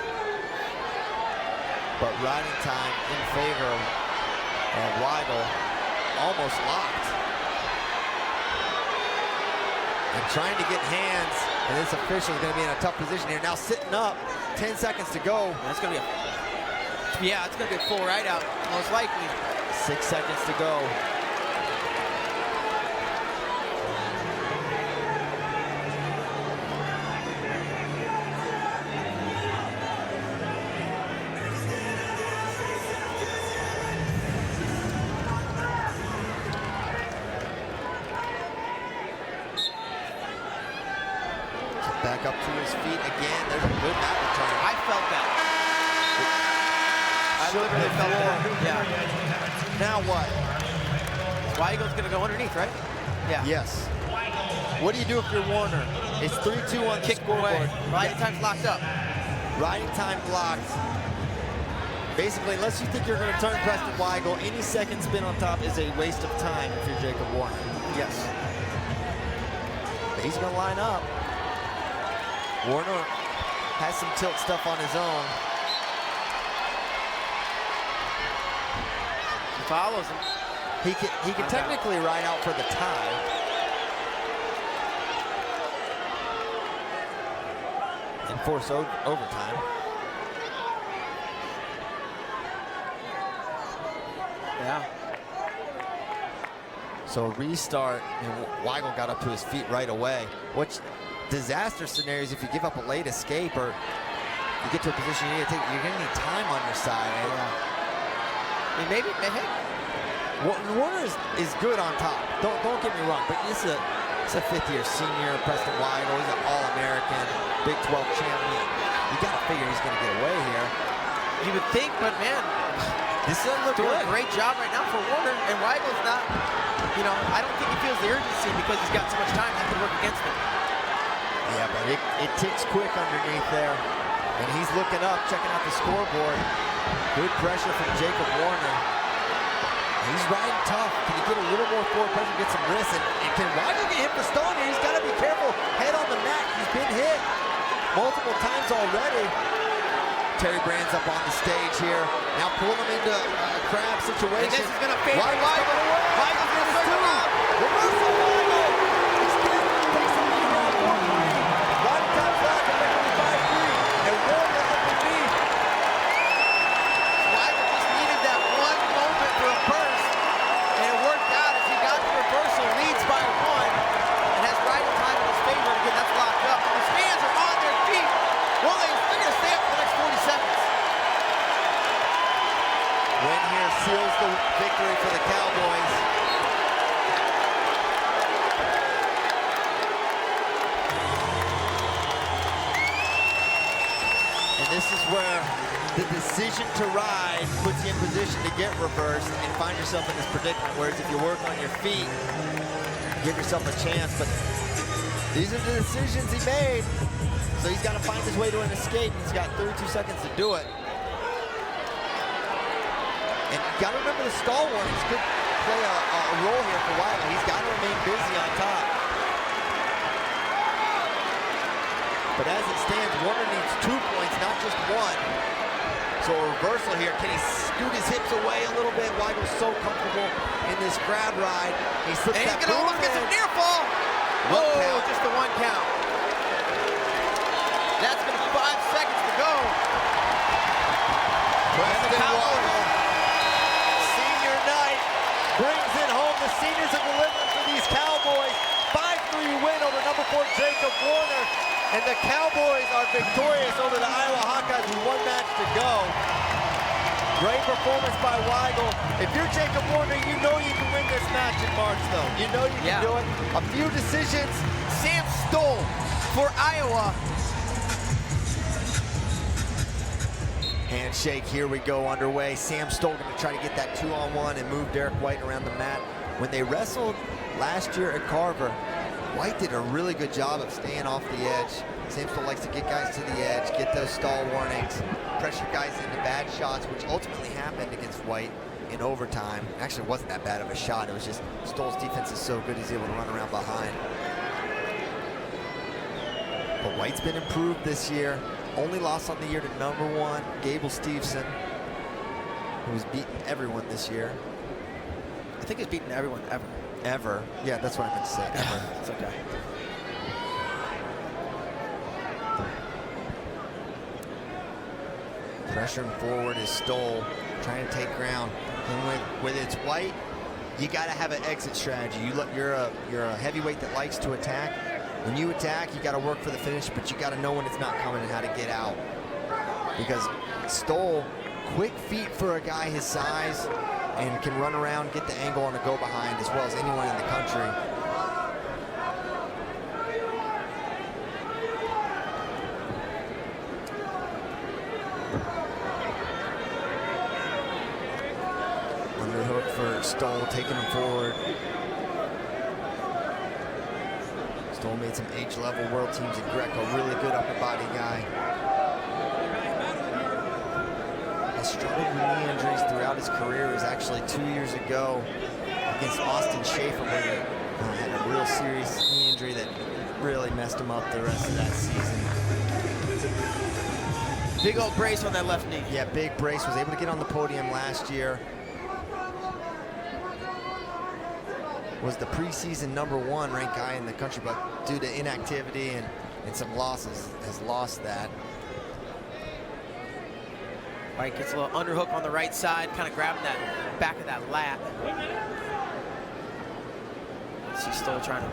But riding time in favor of Weigel, almost locked. and trying to get hands, and this official is going to be in a tough position here. Now sitting up, 10 seconds to go. That's going to be it's going to be a full ride out, most likely. 6 seconds to go. Back up to his feet again. There's a good mat return. I felt that. I literally felt that. Yeah. Now what? Weigel's going to go underneath, right? Yeah. Yes. What do you do if you're Warner? It's 3-2 on the Kick scoreboard. away. Riding time's locked up. Riding time blocked. Basically, unless you think you're going to turn Preston Weigel, any second spin on top is a waste of time if you're Jacob Warner. Yes. But he's going to line up. Warner has some tilt stuff on his own. He follows him. He can technically ride out for the tie. And force overtime. Yeah. So restart, and Weigel got up to his feet right away. Which disaster scenarios if you give up a late escape or you get to a position you're gonna need time on your side. I mean, maybe hey. Warner is good on top. Don't get me wrong, but it's a fifth-year senior, Preston Weigel. He's an All-American, Big 12 champion. You gotta figure he's gonna get away here. You would think, but man, this doesn't look doing good. a great job right now for Warner, and Weigel's not. You know, I don't think he feels the urgency because he's got so much time that could work against him. Yeah, but it ticks quick underneath there. And he's looking up, checking out the scoreboard. Good pressure from Jacob Warner. He's riding tough. Can he get a little more forward pressure, get some wrists? And can Weigel get hit for stoning? He's got to be careful. Head on the mat. He's been hit multiple times already. Terry Brand's up on the stage here. Now pulling him into a crab situation. And this is going to favor Weigel's coming away. Weigel's going to circle out. Reversal Weigel. Takes the lead now, 4-3. Riding time back to make it 5-3. And Warner underneath. Weigel just needed that one moment for a burst, and it worked out as he got the reversal, leads by 1, and has riding time in his favor. Again, that's locked up. His fans are on their feet. Well, they're going to stay up for the next 40 seconds. Win here seals the victory for the Cowboys. And this is where the decision to ride puts you in position to get reversed and find yourself in this predicament. Whereas if you work on your feet, give yourself a chance. But these are the decisions he made. So he's got to find his way to an escape. He's got 32 seconds to do it. And you got to remember the stall warnings could play a role here for Weigel. He's got to remain busy on top. But as it stands, Warner needs 2 points, not just 1. So a reversal here. Can he scoot his hips away a little bit? Weigel's so comfortable in this grab ride. He slips And he's that going to almost get some near fall. Whoa, just the 1 count. That's going to be 5 seconds to go. Preston Weigel, senior night, brings it home. The seniors are delivering for these Cowboys. 5-3 win over number 4 Jacob Warner. And the Cowboys are victorious over the Iowa Hawkeyes with 1 match to go. Great performance by Weigel. If you're Jacob Warner, you know you can win this match in March, though. You know you can do it. A few decisions. Sam Stoll for Iowa. Handshake, here we go, underway. Sam Stoll going to try to get that 2-on-1 and move Derek White around the mat. When they wrestled last year at Carver, White did a really good job of staying off the edge. Sam Stoll likes to get guys to the edge, get those stall warnings, pressure guys into bad shots, which ultimately happened against White in overtime. Actually, it wasn't that bad of a shot. It was just Stoll's defense is so good he's able to run around behind. But White's been improved this year. Only loss on the year to number 1, Gable Steveson, who's beaten everyone this year. I think he's beaten everyone ever. Ever. Yeah, that's what I meant to say, ever. It's okay. Pressuring forward is Stoll, trying to take ground. And with it's White, you got to have an exit strategy. You're a heavyweight that likes to attack. When you attack, you got to work for the finish, but you got to know when it's not coming and how to get out. Because Stoll, quick feet for a guy his size, and can run around, get the angle on a go behind as well as anyone in the country. Underhook for Stoll, taking him forward. Stoll made some age-level world teams in Greco, really good upper body guy. Has struggled with knee injuries throughout his career. It was actually 2 years ago against Austin Schaefer where he had a real serious knee injury that really messed him up the rest of that season. Big old brace on that left knee. Yeah, big brace. Was able to get on the podium last year. Was the preseason #1 ranked guy in the country, but due to inactivity and some losses, has lost that. White gets a little underhook on the right side, kind of grabbing that back of that lat. See Stoll trying to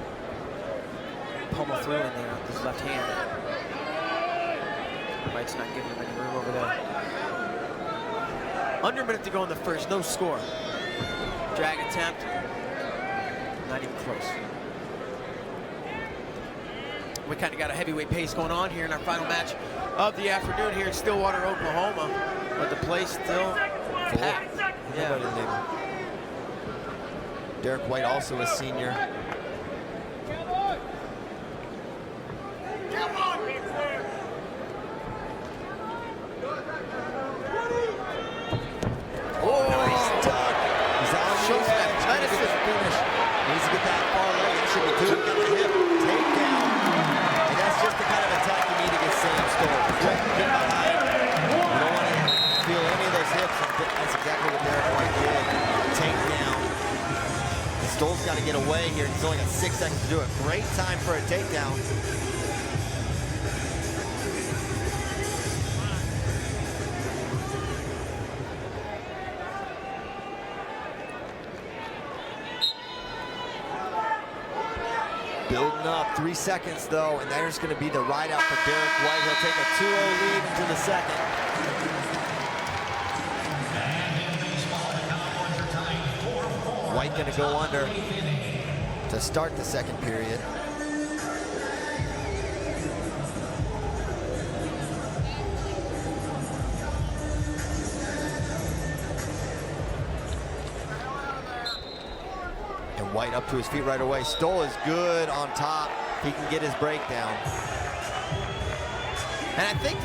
pummel through in there with his left hand. White's not giving him any room over there. Under a minute to go in the first, no score. Drag attempt. Not even close. We kind of got a heavyweight pace going on here in our final match of the afternoon here in Stillwater, Oklahoma. But the place still packed. Yeah. Derek White, also a senior. Oh, nice duck. He's on Shows the that edge. Trying to get the finish. Needs to get that far leg. He should be doing it. The hip takedown. And that's just the kind of attack you need against Sam Stoll. Quick, get behind. You don't want to feel any of those hips. That's exactly what Derek White did. Takedown. And Stoll's got to get away here. He's only got 6 seconds to do it. Great time for a takedown. Building up, 3 seconds though, and there's going to be the ride out for Derek White. He'll take a 2-0 lead into the second. White going to go under to start the second period. And White up to his feet right away. Stoll is good on top. He can get his breakdown. And I think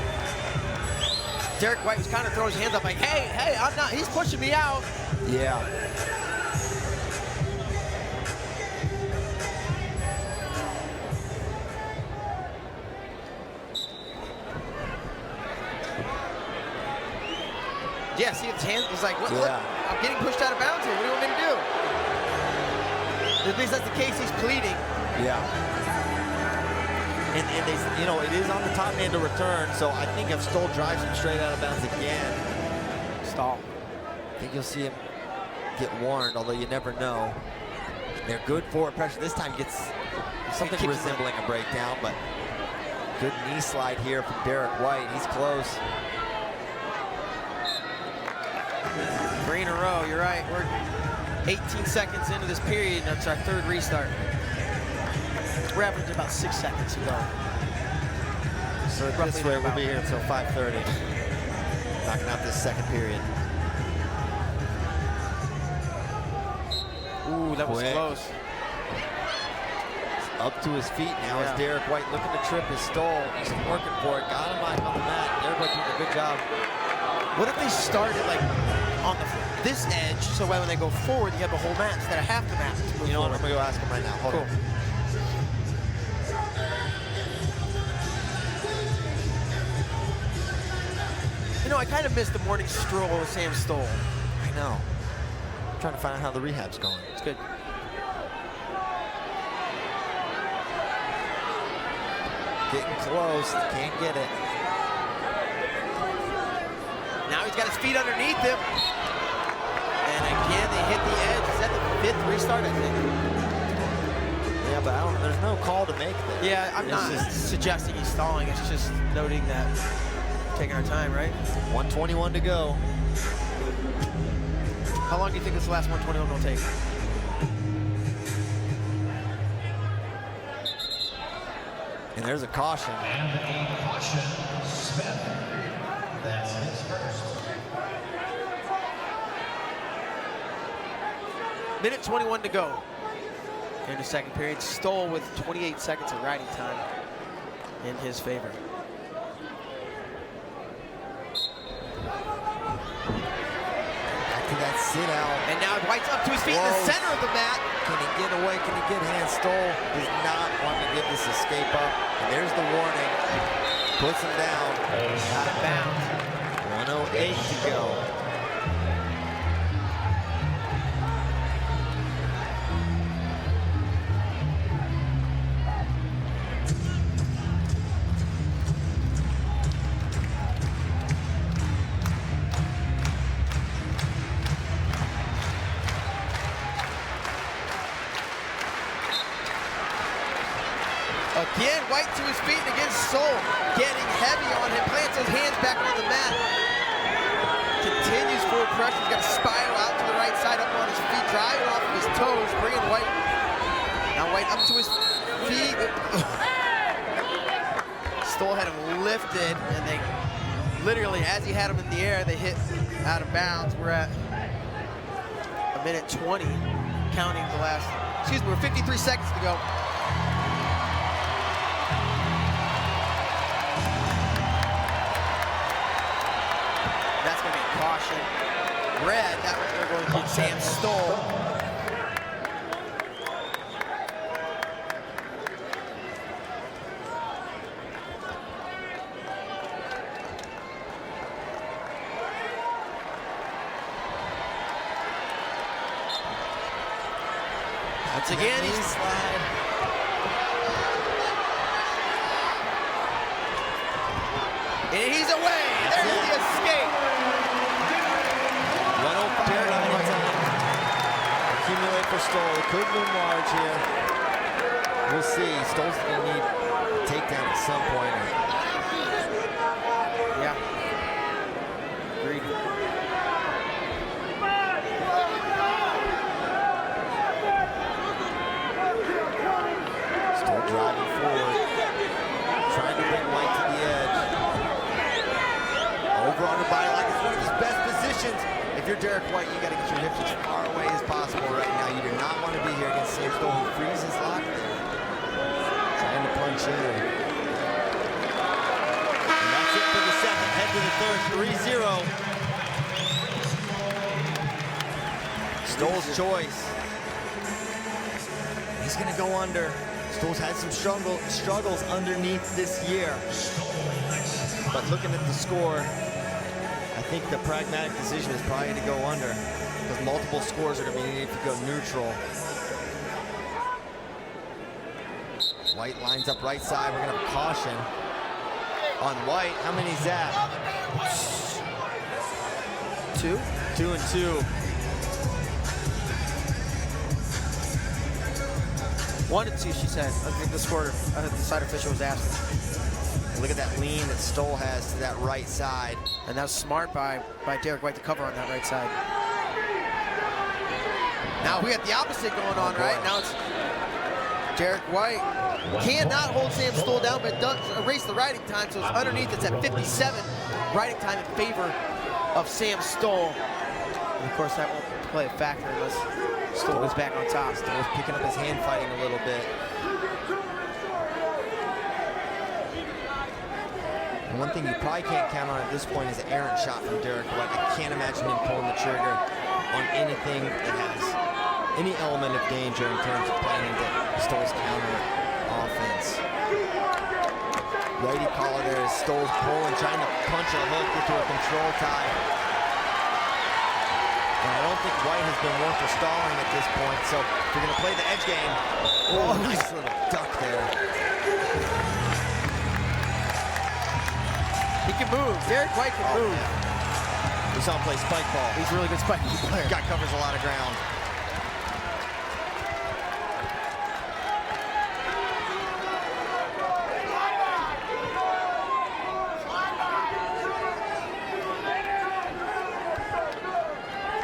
Derek White was kind of throwing his hands up like, hey, I'm not, he's pushing me out. Yeah. Yeah, see his hands, he's like, look, Yeah. I'm getting pushed out of bounds here. What do you want me to do? At least that's the case, he's pleading. Yeah. And they, you know, it is on the top man to return, so I think if Stoll drives him straight out of bounds again, Stall. I think you'll see him get warned, although you never know. They're good forward pressure. This time gets something resembling a breakdown, but good knee slide here from Derek White. He's close. 3 in a row, you're right. We're 18 seconds into this period, and it's our third restart. We're averaging about 6 seconds to go. So at this rate, we'll be here until 5:30. Knocking out this second period. Ooh, that was Quick. close. Up to his feet now is Derek White looking to trip his Stoll. He's working for it. Got him on the mat. Derek White doing a good job. What if they started like on this edge, so when they go forward, you have the whole mat instead of half the mat? You know what? I'm gonna go ask him right now. Hold on. You know, I kind of missed the morning stroll with Sam Stoll. I know. I'm trying to find out how the rehab's going. It's good. Getting close. Can't get it. He's got his feet underneath him. And again, they hit the edge. Is that the 5th restart, I think? Yeah, but there's no call to make there. Yeah, I'm not suggesting he's stalling. It's just noting that we're taking our time, right? 1:21 to go. How long do you think this last 121 will take? And there's a caution. And a caution, Smith. That's his first. Minute 21 to go. In the second period, Stoll with 28 seconds of riding time in his favor. Back to that sit out. And now White's up to his feet in the center of the mat. Can he get away? Can he get hands? Stoll does not want to give this escape up. And there's the warning. Puts him down. Out of bounds. 1:08 to go. Again, White to his feet, and again, Stoll getting heavy on him, plants his hands back on the mat. Continues forward pressure. He's got to spiral out to the right side, up on his feet, driving off of his toes, bringing White. Now White up to his feet. Stoll had him lifted, and they literally, as he had him in the air, they hit out of bounds. We're at a minute 20, counting the last, we're 53 seconds to go. Caution. Red, that was they're going to get Sam Stoll. Once again, he's slide. And he's away. There's the escape. Accumulate for Stoll. It could loom large here. We'll see. Stoll's going to need a takedown at some point. Yeah. Agreed. Stoll driving forward. Trying to bring White to the edge. Over on the body like it's one of his best positions. If you're Derek White, you got to get your hips as far away as possible right now. You do not want to be here against Sam Stoll, who freezes lock there. Trying to punch in. And that's it for the second. Head to the third, 3-0. Stoll's choice. He's going to go under. Stoll's had some struggles underneath this year. But looking at the score, I think the pragmatic decision is probably to go under, because multiple scores are going to be needed to go neutral. White lines up right side. We're going to have a caution on White. How many is that? 2? 2 and 2. 1 and 2, she said. I think the side official was asking. Look at that lean that Stoll has to that right side. And that was smart by Derek White to cover on that right side. Now we got the opposite going on, right? Now it's Derek White cannot hold Sam Stoll down, but does erase the riding time, so it's underneath. It's at 57. Riding time in favor of Sam Stoll. And of course, that won't play a factor unless Stoll goes back on top. Stoll's picking up his hand fighting a little bit. And one thing you probably can't count on at this point is an errant shot from Derek White. I can't imagine him pulling the trigger on anything that has any element of danger in terms of playing into Stoll's counter offense. Righty collar there as Stoll's pulling, trying to punch a hook into a control tie. And I don't think White has been one for stalling at this point, so if you're going to play the edge game, oh, nice little duck there. He can move. Derek White can move. Yeah. We saw him play spike ball. He's a really good spike player. Guy covers a lot of ground.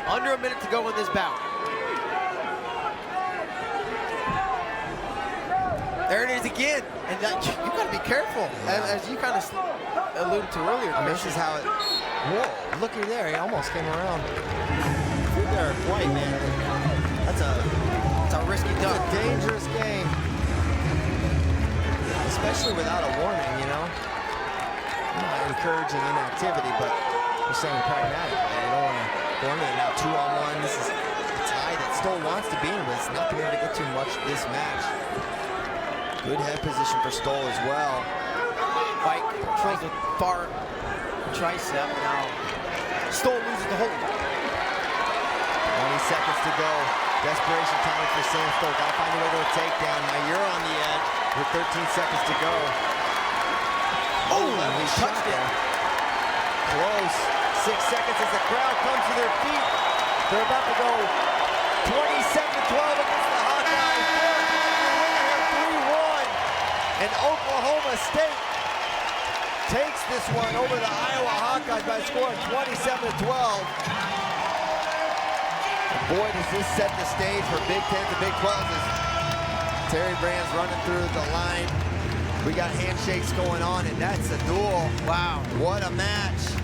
Under a minute to go in this bout. There it is again. And you got to be careful, as you kind of alluded to earlier. I mean, this is how it. Whoa! Looky there. He almost came around. Through there, quite man. That's a risky dunk. a dangerous game, especially without a warning. You know, I'm not encouraging inactivity, but we're saying pragmatic. Man. You don't want to go into it now. 2-on-1. This is a tie that Stoll wants to be in, but it's not going to get too much this match. Good head position for Stoll as well. White controls the far tricep. Now Stoll loses the hold. 20 seconds to go. Desperation time for Sam Stoll. Gotta find a way to a takedown. Now you're on the edge with 13 seconds to go. Oh, he touched it. Close. 6 seconds as the crowd comes to their feet. They're about to go 27-12 against the Hawkeyes. Winner here 3-1. And Oklahoma State takes this one over the Iowa Hawkeyes by a score of 27-12. Boy, does this set the stage for Big 10s and Big 12s as Terry Brand's running through the line. We got handshakes going on, and that's a duel. Wow. What a match.